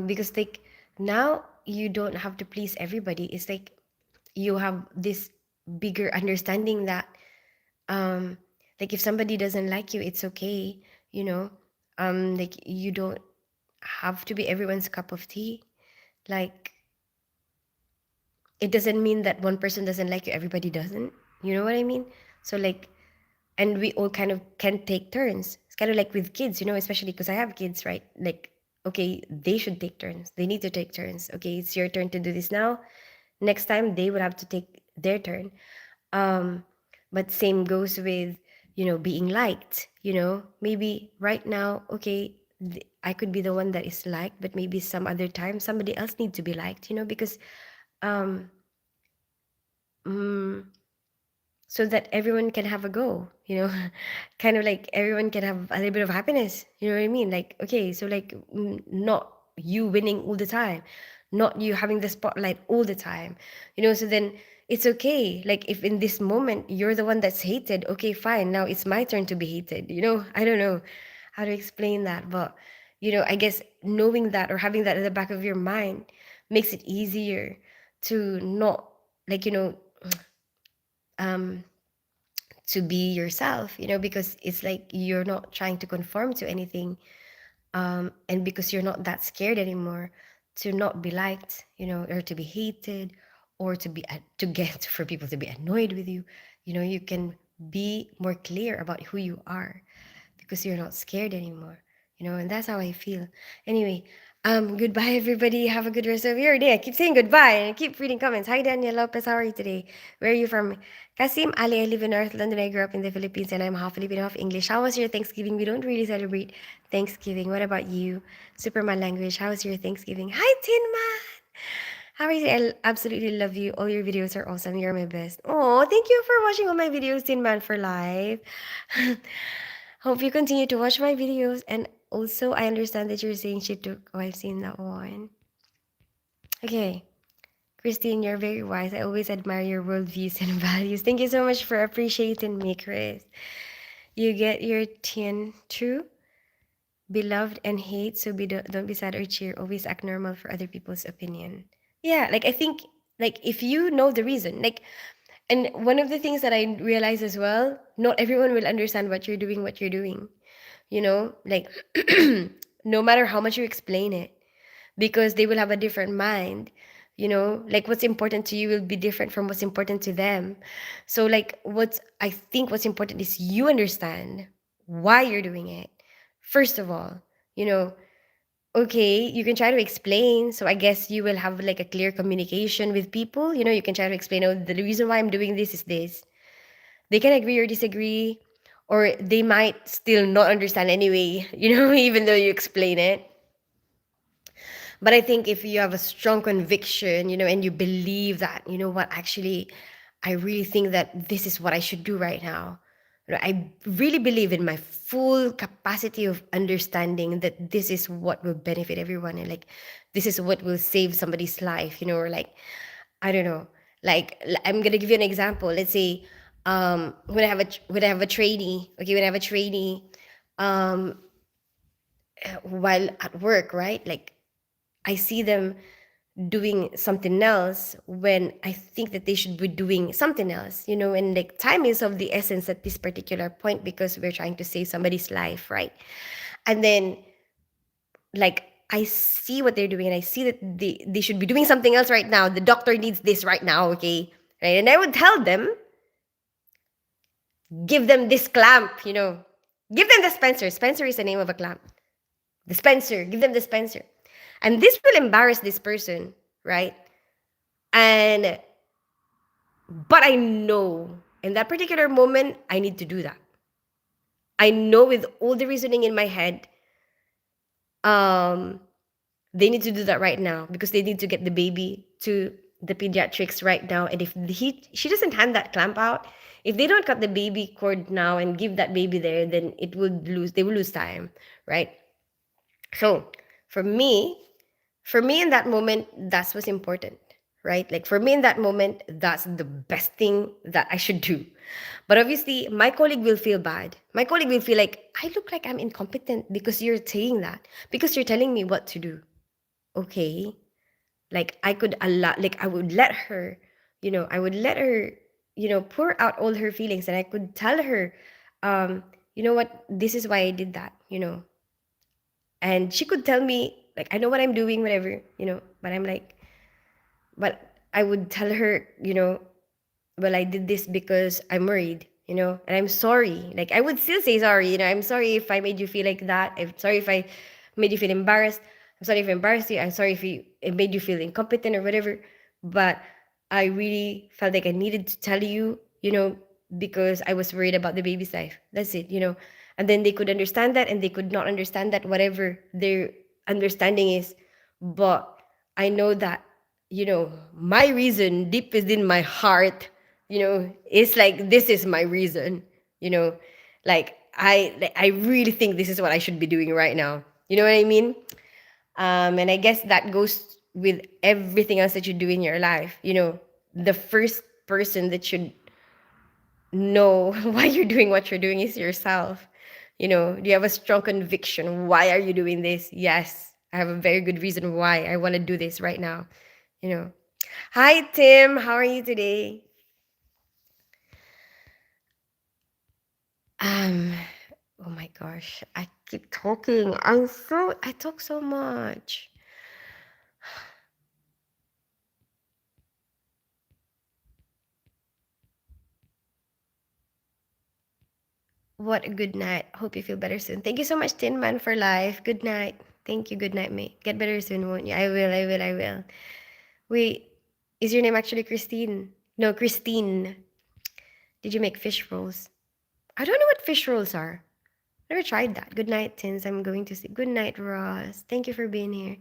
because like now you don't have to please everybody. It's like you have this bigger understanding that um like if somebody doesn't like you, it's okay, you know like you don't have to be everyone's cup of tea. Like it doesn't mean that one person doesn't like you, everybody doesn't, you know what I mean? So like, and we all kind of can take turns. It's kind of like with kids, especially because I have kids, right? Like, okay, they should take turns, they need to take turns. Okay, it's your turn to do this now, next time they would have to take their turn. um but same goes with being liked. Maybe right now, okay, I could be the one that is liked, but maybe some other time somebody else needs to be liked, because um mm, so that everyone can have a go, kind of like everyone can have a little bit of happiness, you know what I mean? Like, okay, so like not you winning all the time, not you having the spotlight all the time. So then it's okay. Like if in this moment you're the one that's hated, okay, fine. Now it's my turn to be hated. I don't know how to explain that, but I guess knowing that or having that in the back of your mind makes it easier to not like um to be yourself, because it's like you're not trying to conform to anything, and because you're not that scared anymore to not be liked, or to be hated, or to get for people to be annoyed with you. You can be more clear about who you are because you're not scared anymore, and that's how I feel. Anyway, goodbye everybody. Have a good rest of your day. I keep saying goodbye and I keep reading comments. Hi Daniel Lopez, how are you today? Where are you from? Kasim Ali, I live in North London. I grew up in the Philippines and I'm half Filipino, half English. How was your Thanksgiving? We don't really celebrate Thanksgiving. What about you? Superman language. How was your Thanksgiving? Hi Tin Man. How are you? I absolutely love you. All your videos are awesome. You're my best. Oh, thank you for watching all my videos, Tin Man for life. Hope you continue to watch my videos. And also, I understand that you're saying she took. Oh, I've seen that one. Okay. Christine, you're very wise. I always admire your worldviews and values. Thank you so much for appreciating me, Chris. You get your tin true, beloved and hate, so don't be sad or cheer. Always act normal for other people's opinion. Yeah, like I think, like if you know the reason, like, and one of the things that I realize as well, not everyone will understand what you're doing. Like no matter how much you explain it, because they will have a different mind. Like what's important to you will be different from what's important to them. So like what's important is you understand why you're doing it first of all. you know okay, you can try to explain, so I guess you will have like a clear communication with people. You can try to explain, oh, the reason why I'm doing this is this. They can agree or disagree, or they might still not understand anyway, even though you explain it. But I think if you have a strong conviction, and you believe that, what, actually, I really think that this is what I should do right now. I really believe in my full capacity of understanding that this is what will benefit everyone, and like this is what will save somebody's life, or like, I don't know. Like I'm gonna give you an example. Let's say, when I have a trainee, okay, when I have a trainee, um, while at work, right? Like I see them doing something else when I think that they should be doing something else, and like time is of the essence at this particular point because we're trying to save somebody's life, right? And then, like, I see what they're doing and I see that they should be doing something else right now. The doctor needs this right now, okay? Right? And I would tell them, give them this clamp, give them the Spencer. Spencer is the name of a clamp. The Spencer, give them the Spencer. And this will embarrass this person, right? And but I know in that particular moment, I need to do that. I know with all the reasoning in my head, um, they need to do that right now because they need to get the baby to the pediatrics right now. And if she doesn't hand that clamp out, if they don't cut the baby cord now and give that baby there, then they will lose time, right? So for me, in that moment, that's what's important, right? Like for me in that moment, that's the best thing that I should do. But obviously, my colleague will feel bad. My colleague will feel like I look like I'm incompetent because you're saying that, because you're telling me what to do. Okay, like I could allow, like I would let her, I would let her, pour out all her feelings, and I could tell her, you know what, this is why I did that, and she could tell me like I know what I'm doing, whatever, but I'm like, but I would tell her, well, I did this because I'm worried, and I'm sorry. Like I would still say sorry, I'm sorry if I made you feel like that. I'm sorry if I made you feel embarrassed. I'm sorry if I embarrassed you. I'm sorry if it made you feel incompetent or whatever. But I really felt like I needed to tell you, because I was worried about the baby's life. That's it, And then they could understand that and they could not understand that, whatever their understanding is. But I know that, my reason deep within my heart, it's like this is my reason, you know, like I really think this is what I should be doing right now. You know what I mean? And I guess that goes with everything else that you do in your life. The first person that should know why you're doing what you're doing is yourself. Do you have a strong conviction? Why are you doing this? Yes, I have a very good reason why I want to do this right now. You know. Hi, Tim. How are you today? Um, oh my gosh, I keep talking. I talk so much. What a good night. Hope you feel better soon. Thank you so much, Tin Man, for life. Good night. Thank you. Good night, mate. Get better soon, won't you? I will. I will. I will. Wait, is your name actually Christine? No, Christine. Did you make fish rolls? I don't know what fish rolls are. Never tried that. Good night, Tins. I'm going to sleep. Good night, Ross. Thank you for being here.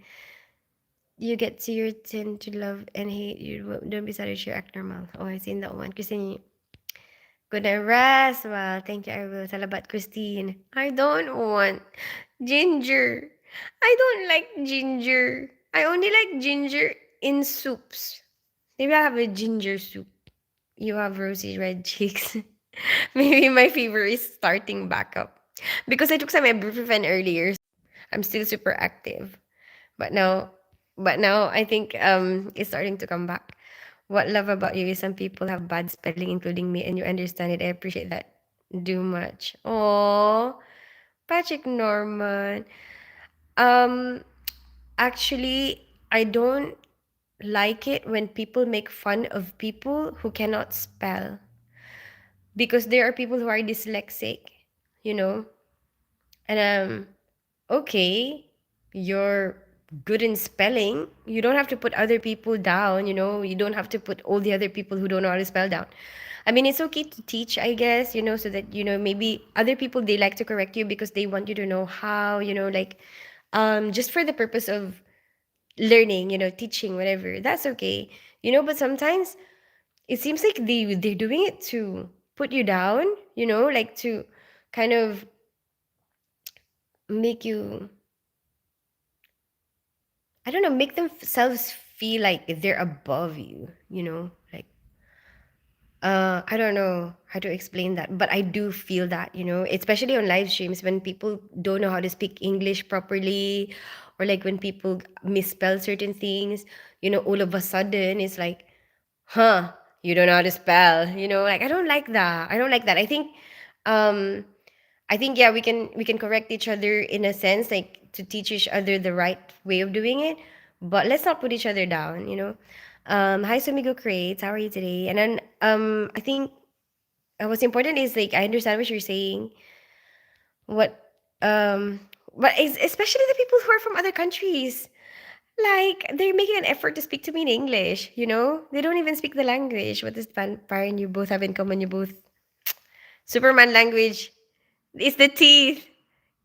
You get to your tin to love and hate. You don't be savage. You act normal. Oh, I've seen that one. Christine, good night, rest. Well, thank you. I will. Salabat, Christine. I don't want ginger. I don't like ginger. I only like ginger in soups. Maybe I'll have a ginger soup. You have rosy red cheeks. Maybe my fever is starting back up. Because I took some ibuprofen earlier. I'm still super active. But now I think it's starting to come back. What love about you is some people have bad spelling, including me, and you understand it. I appreciate that. Do much. Oh, Patrick Norman. Um, actually, I don't like it when people make fun of people who cannot spell because there are people who are dyslexic, you know, and okay, you're good in spelling. You don't have to put other people down, you don't have to put all the other people who don't know how to spell down. I mean, it's okay to teach, I guess, so that, maybe other people, they like to correct you because they want you to know how, like, just for the purpose of learning, teaching, whatever. That's okay. But sometimes it seems like they're doing it to put you down, like to kind of make you, I don't know, make themselves feel like they're above you, like, I don't know how to explain that, but I do feel that, especially on live streams when people don't know how to speak English properly, or like when people misspell certain things, all of a sudden it's like, huh, you don't know how to spell, like, I don't like that. I don't like that. Um, I think, yeah, we can correct each other in a sense, like to teach each other the right way of doing it, but let's not put each other down. Hi, Sumigo Creates. How are you today? And then I think what's important is, like, I understand what you're saying. What but especially the people who are from other countries, like they're making an effort to speak to me in English. They don't even speak the language. What does vampire and you both have in common? You both Superman language. It's the teeth.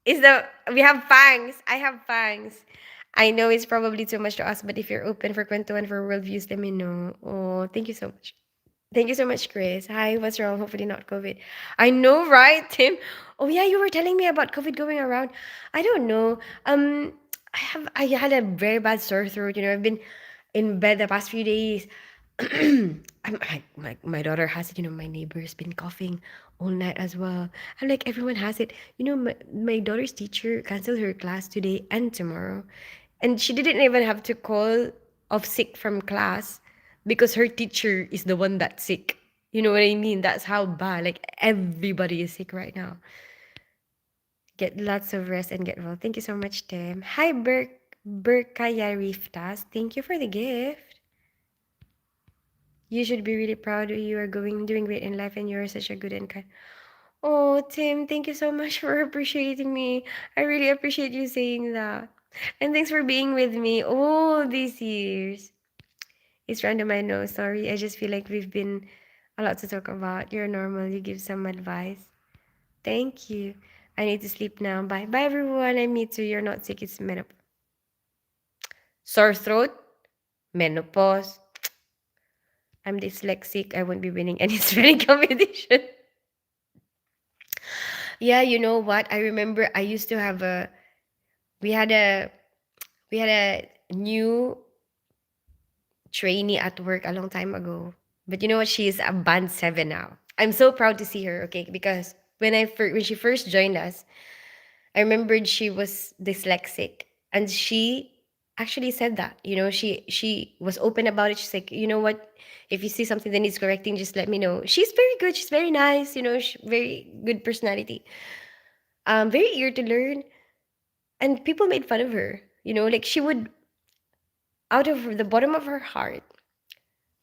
Is the We have fangs. I have fangs. I know it's probably too much to ask, but if you're open for Kwento and for worldviews, let me know. Oh, thank you so much. Thank you so much, Chris. Hi, what's wrong? Hopefully not COVID. I know, right, Tim? Oh yeah, you were telling me about COVID going around. I don't know. I had a very bad sore throat. I've been in bed the past few days. My daughter has it. My neighbor's been coughing all night as well. I'm like, everyone has it. My daughter's teacher canceled her class today and tomorrow, and she didn't even have to call off sick from class because her teacher is the one that's sick. You know what I mean? That's how bad. Like, everybody is sick right now. Get lots of rest and get well. Thank you so much, Tim. Hi, Berkaya Riftas. Thank you for the gift. You should be really proud. You are doing great in life, and you are such a good and kind. Oh, Tim, thank you so much for appreciating me. I really appreciate you saying that. And thanks for being with me all these years. It's random, I know. Sorry. I just feel like we've been a lot to talk about. You're normal. You give some advice. Thank you. I need to sleep now. Bye. Bye, everyone. I meet you. You're not sick. It's menopause. Sore throat? Menopause. I'm dyslexic. I won't be winning any spelling competition. Yeah, you know what? I remember I used to have we had a, we had a new trainee at work a long time ago. But you know what? She's a band seven now. I'm so proud to see her. Okay, because when she first joined us, I remembered she was dyslexic, and she actually said that. She was open about it. She's like, you know what? If you see something that needs correcting, just let me know. She's very good. She's very nice. Very good personality. Very eager to learn, and people made fun of her. Like she would, out of the bottom of her heart,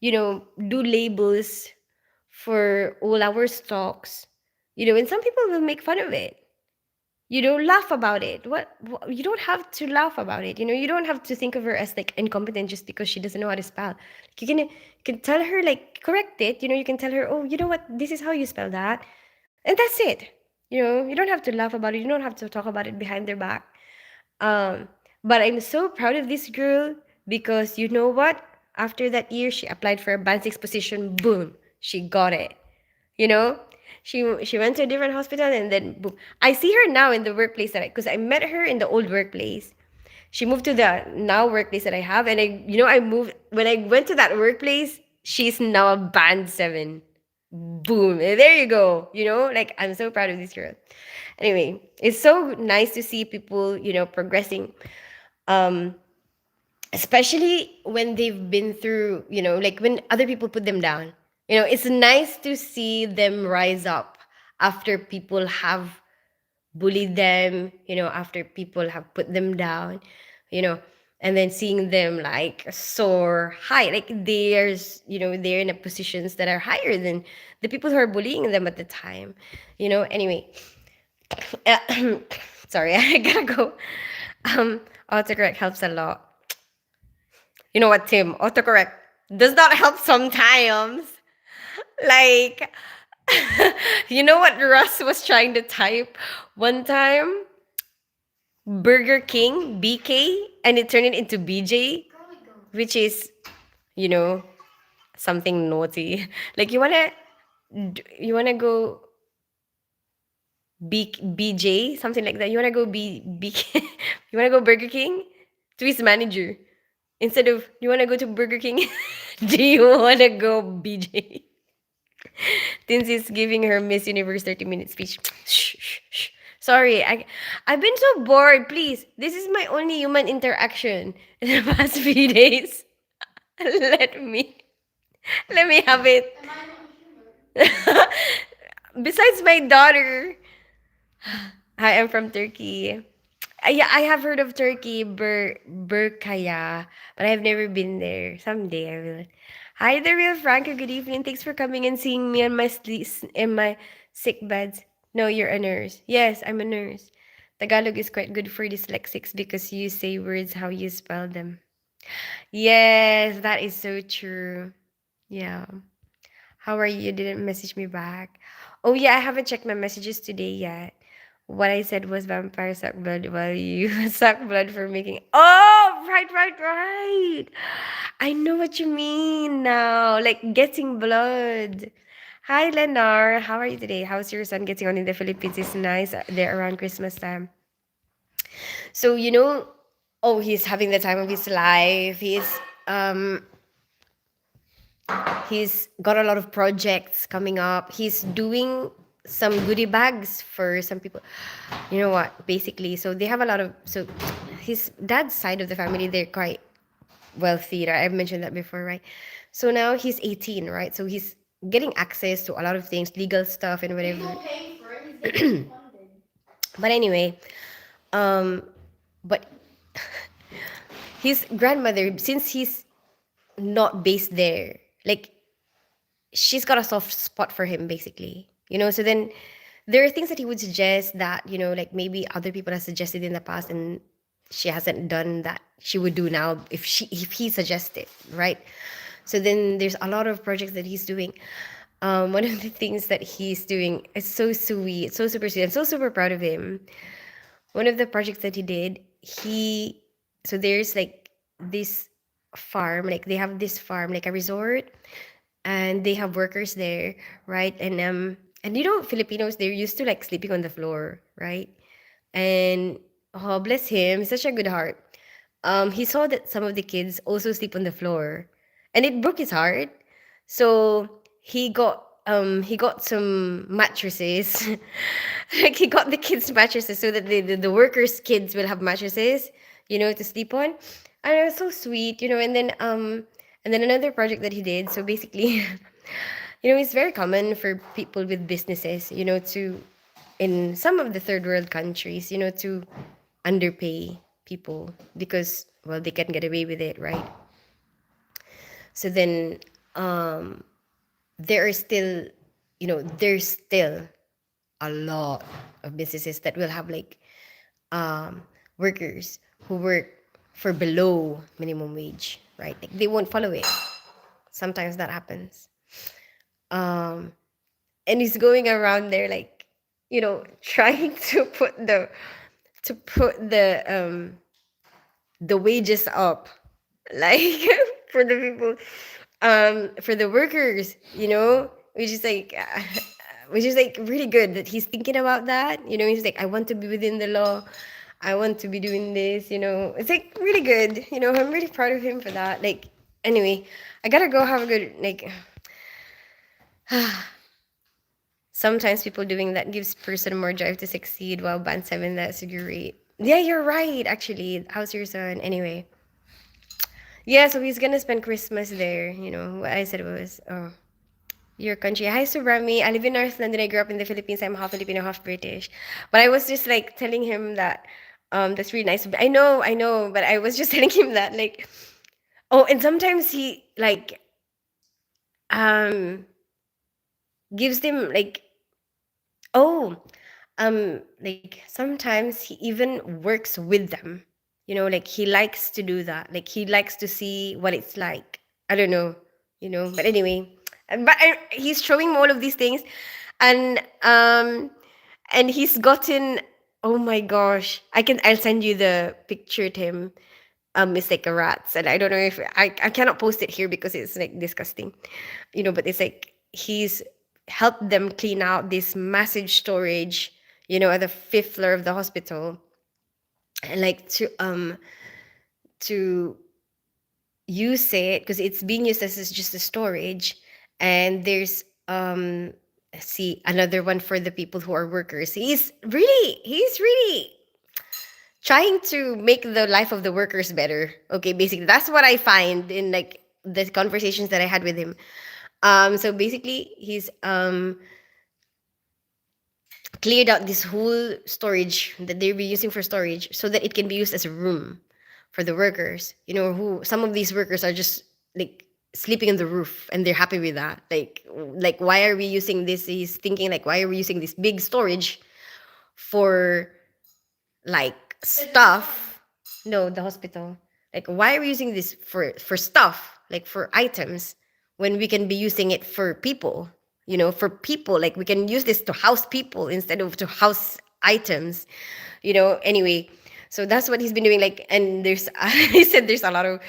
do labels for all our stocks. And some people will make fun of it. Laugh about it. What, you don't have to laugh about it. You don't have to think of her as like incompetent just because she doesn't know how to spell. Like, you can tell her, like, correct it. You can tell her, oh, you know what, this is how you spell that, and that's it. You don't have to laugh about it. You don't have to talk about it behind their back. um but I'm so proud of this girl, because you know what, after that year she applied for a band 6 position. Boom, she got it. you know she went to a different hospital, and then boom, I see her now in the workplace that because I met her in the old workplace. She moved to the now workplace that I have, and I moved when I went to that workplace. She's now a band 7. Boom, there you go. Like, I'm so proud of this girl. Anyway, it's so nice to see people progressing, um especially when they've been through, like when other people put them down. It's nice to see them rise up after people have bullied them, after people have put them down, you know, and then seeing them like soar high, like they're in a positions that are higher than the people who are bullying them at the time. Anyway, sorry, I gotta go. Autocorrect helps a lot. You know what, Tim? Autocorrect does not help sometimes. Like, you know what Russ was trying to type one time? Burger King, BK, and it turned it into BJ, which is, you know, something naughty. Like, you wanna go BJ, something like that. You wanna go BK, you wanna go Burger King to his manager instead of you wanna go to Burger King. Do you wanna go BJ? Since is giving her Miss Universe 30-minute speech. Shh, shh, shh. Sorry, I've been so bored. Please, this is my only human interaction in the past few days. let me let me have it. Am I not human? Besides my daughter, I am from Turkey. Yeah, I have heard of Turkey, Burkaya, but I have never been there. Someday I will. Hi there, real Franco. Good evening. Thanks for coming and seeing me on my in my sick beds. No, you're a nurse. Yes, I'm a nurse. Tagalog is quite good for dyslexics because you say words how you spell them. Yes, that is so true. Yeah. How are you? You didn't message me back. Oh yeah, I haven't checked my messages today yet. What I said was vampire suck blood while you suck blood for making. Oh, right, right, right. I know what you mean now. Like getting blood. Hi, Lenar. How are you today? How's your son getting on in the Philippines? It's nice there around Christmas time. So, oh, he's having the time of his life. Um He's got a lot of projects coming up. He's doing some goodie bags for some people. You know what? Basically, so they have a lot of so his dad's side of the family, they're quite wealthy, right? I've mentioned that before, right? So now he's 18, right? So he's getting access to a lot of things, legal stuff and He's whatever. not paying for it. He's getting funded. But anyway, um, but his grandmother, since he's not based there, like she's got a soft spot for him basically, so then there are things that he would suggest that like maybe other people have suggested in the past, and she hasn't done that she would do now if he suggested, right? So then there's a lot of projects that he's doing. One of the things that he's doing is so sweet, so super sweet. I'm so super proud of him. One of the projects that he did, so there's like this farm, like they have this farm, like a resort, and they have workers there, right? And Filipinos, they're used to like sleeping on the floor, right? And oh, bless him, he's such a good heart. He saw that some of the kids also sleep on the floor, and it broke his heart. So he got some mattresses. Like he got the kids mattresses so that the workers' kids will have mattresses, to sleep on. And it was so sweet, and then another project that he did. So basically, it's very common for people with businesses, to in some of the third world countries, to underpay people because, well, they can get away with it, right? So then there are still, there's still a lot of businesses that will have like workers who work for below minimum wage, right? Like they won't follow it. Sometimes that happens. And he's going around there like, trying to put the wages up, like for the people, for the workers, which is like really good that he's thinking about that. He's like, I want to be within the law, I want to be doing this. It's like really good. I'm really proud of him for that. Like, anyway, I gotta go have a good, like, sometimes people doing that gives person more drive to succeed. While band 7, that's great. Yeah, you're right, actually. How's your son? Anyway. Yeah, so he's gonna spend Christmas there. What I said was, oh, your country. Hi, Subrami. I live in North London. I grew up in the Philippines. I'm half Filipino, half British. But I was just like telling him that, that's really nice. I know, but I was just telling him that, like, oh, and sometimes he like um gives them like, oh, like sometimes he even works with them. Like he likes to do that. Like he likes to see what it's like. I don't know. But anyway, he's showing me all of these things, and he's gotten. Oh my gosh! I'll send you the picture to him. It's like a rats, and I don't know if I cannot post it here because it's like disgusting. But it's like he's helped them clean out this massive storage, at the fifth floor of the hospital, and like to use it because it's being used as just a storage. And there's see, another one for the people who are workers. He's really trying to make the life of the workers better. Okay, basically that's what I find in like the conversations that I had with him. So basically he's cleared out this whole storage that they'll be using for storage so that it can be used as a room for the workers. Who some of these workers are just like sleeping on the roof and they're happy with that. Like why are we using this? He's thinking like, why are we using this big storage for like stuff? No, the hospital. Like, why are we using this for stuff, like for items, when we can be using it for people? For people, like we can use this to house people instead of to house items. Anyway, so that's what he's been doing. Like, and there's he said there's a lot of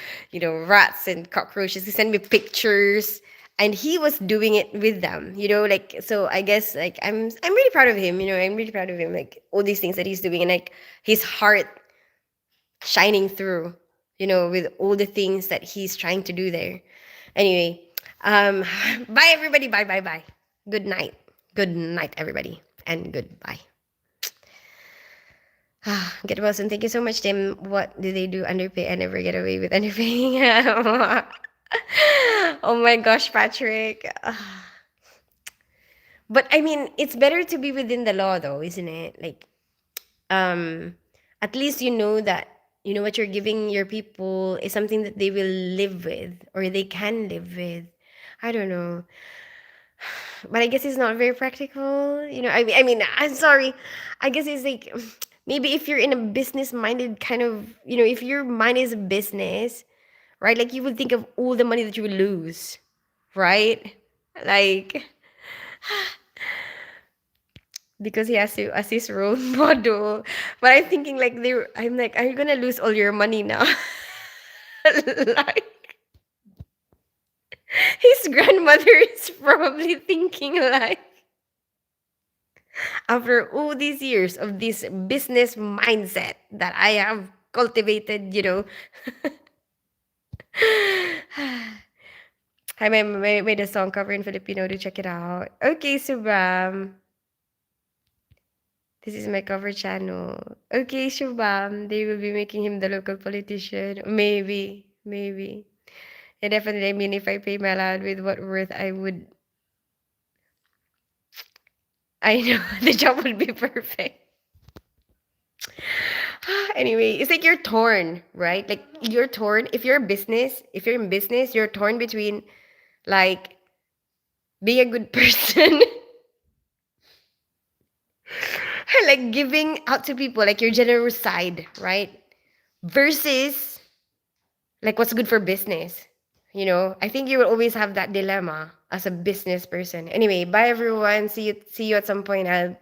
rats and cockroaches. He sent me pictures, and he was doing it with them. Like, so I guess like I'm really proud of him. I'm really proud of him. Like all these things that he's doing, and like his heart shining through, with all the things that he's trying to do there. Anyway, um, bye everybody. Bye, bye, bye. Good night. Good night, everybody. And goodbye. Get well soon. Thank you so much, Tim. What do they do? Underpay? I never get away with underpaying. Oh my gosh, Patrick. But I mean, it's better to be within the law, though, isn't it? Like, um at least you know that what you're giving your people is something that they will live with or they can live with. I don't know, but I guess it's not very practical. I mean, I'm sorry. I guess it's like maybe if you're in a business minded kind of, if your mind is a business, right? Like you would think of all the money that you would lose, right? Like, because he has to assist role model. But I'm thinking like I'm like, are you gonna lose all your money now? Like his grandmother is probably thinking like, after all these years of this business mindset that I have cultivated, I made a song cover in Filipino to check it out. Okay, Subram. This is my cover channel. Okay, Shubham. They will be making him the local politician. Maybe. Maybe. And definitely, I mean, if I pay my land with what worth I would, I know the job would be perfect. Anyway, it's like you're torn, right? Like you're torn. If you're in business, you're torn between like being a good person, like giving out to people, like your generous side, right? Versus like what's good for business. I think you will always have that dilemma as a business person. Anyway, bye everyone. See you at some point. I'll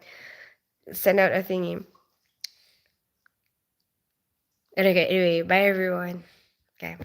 send out a thingy. Okay, anyway, bye everyone. Okay.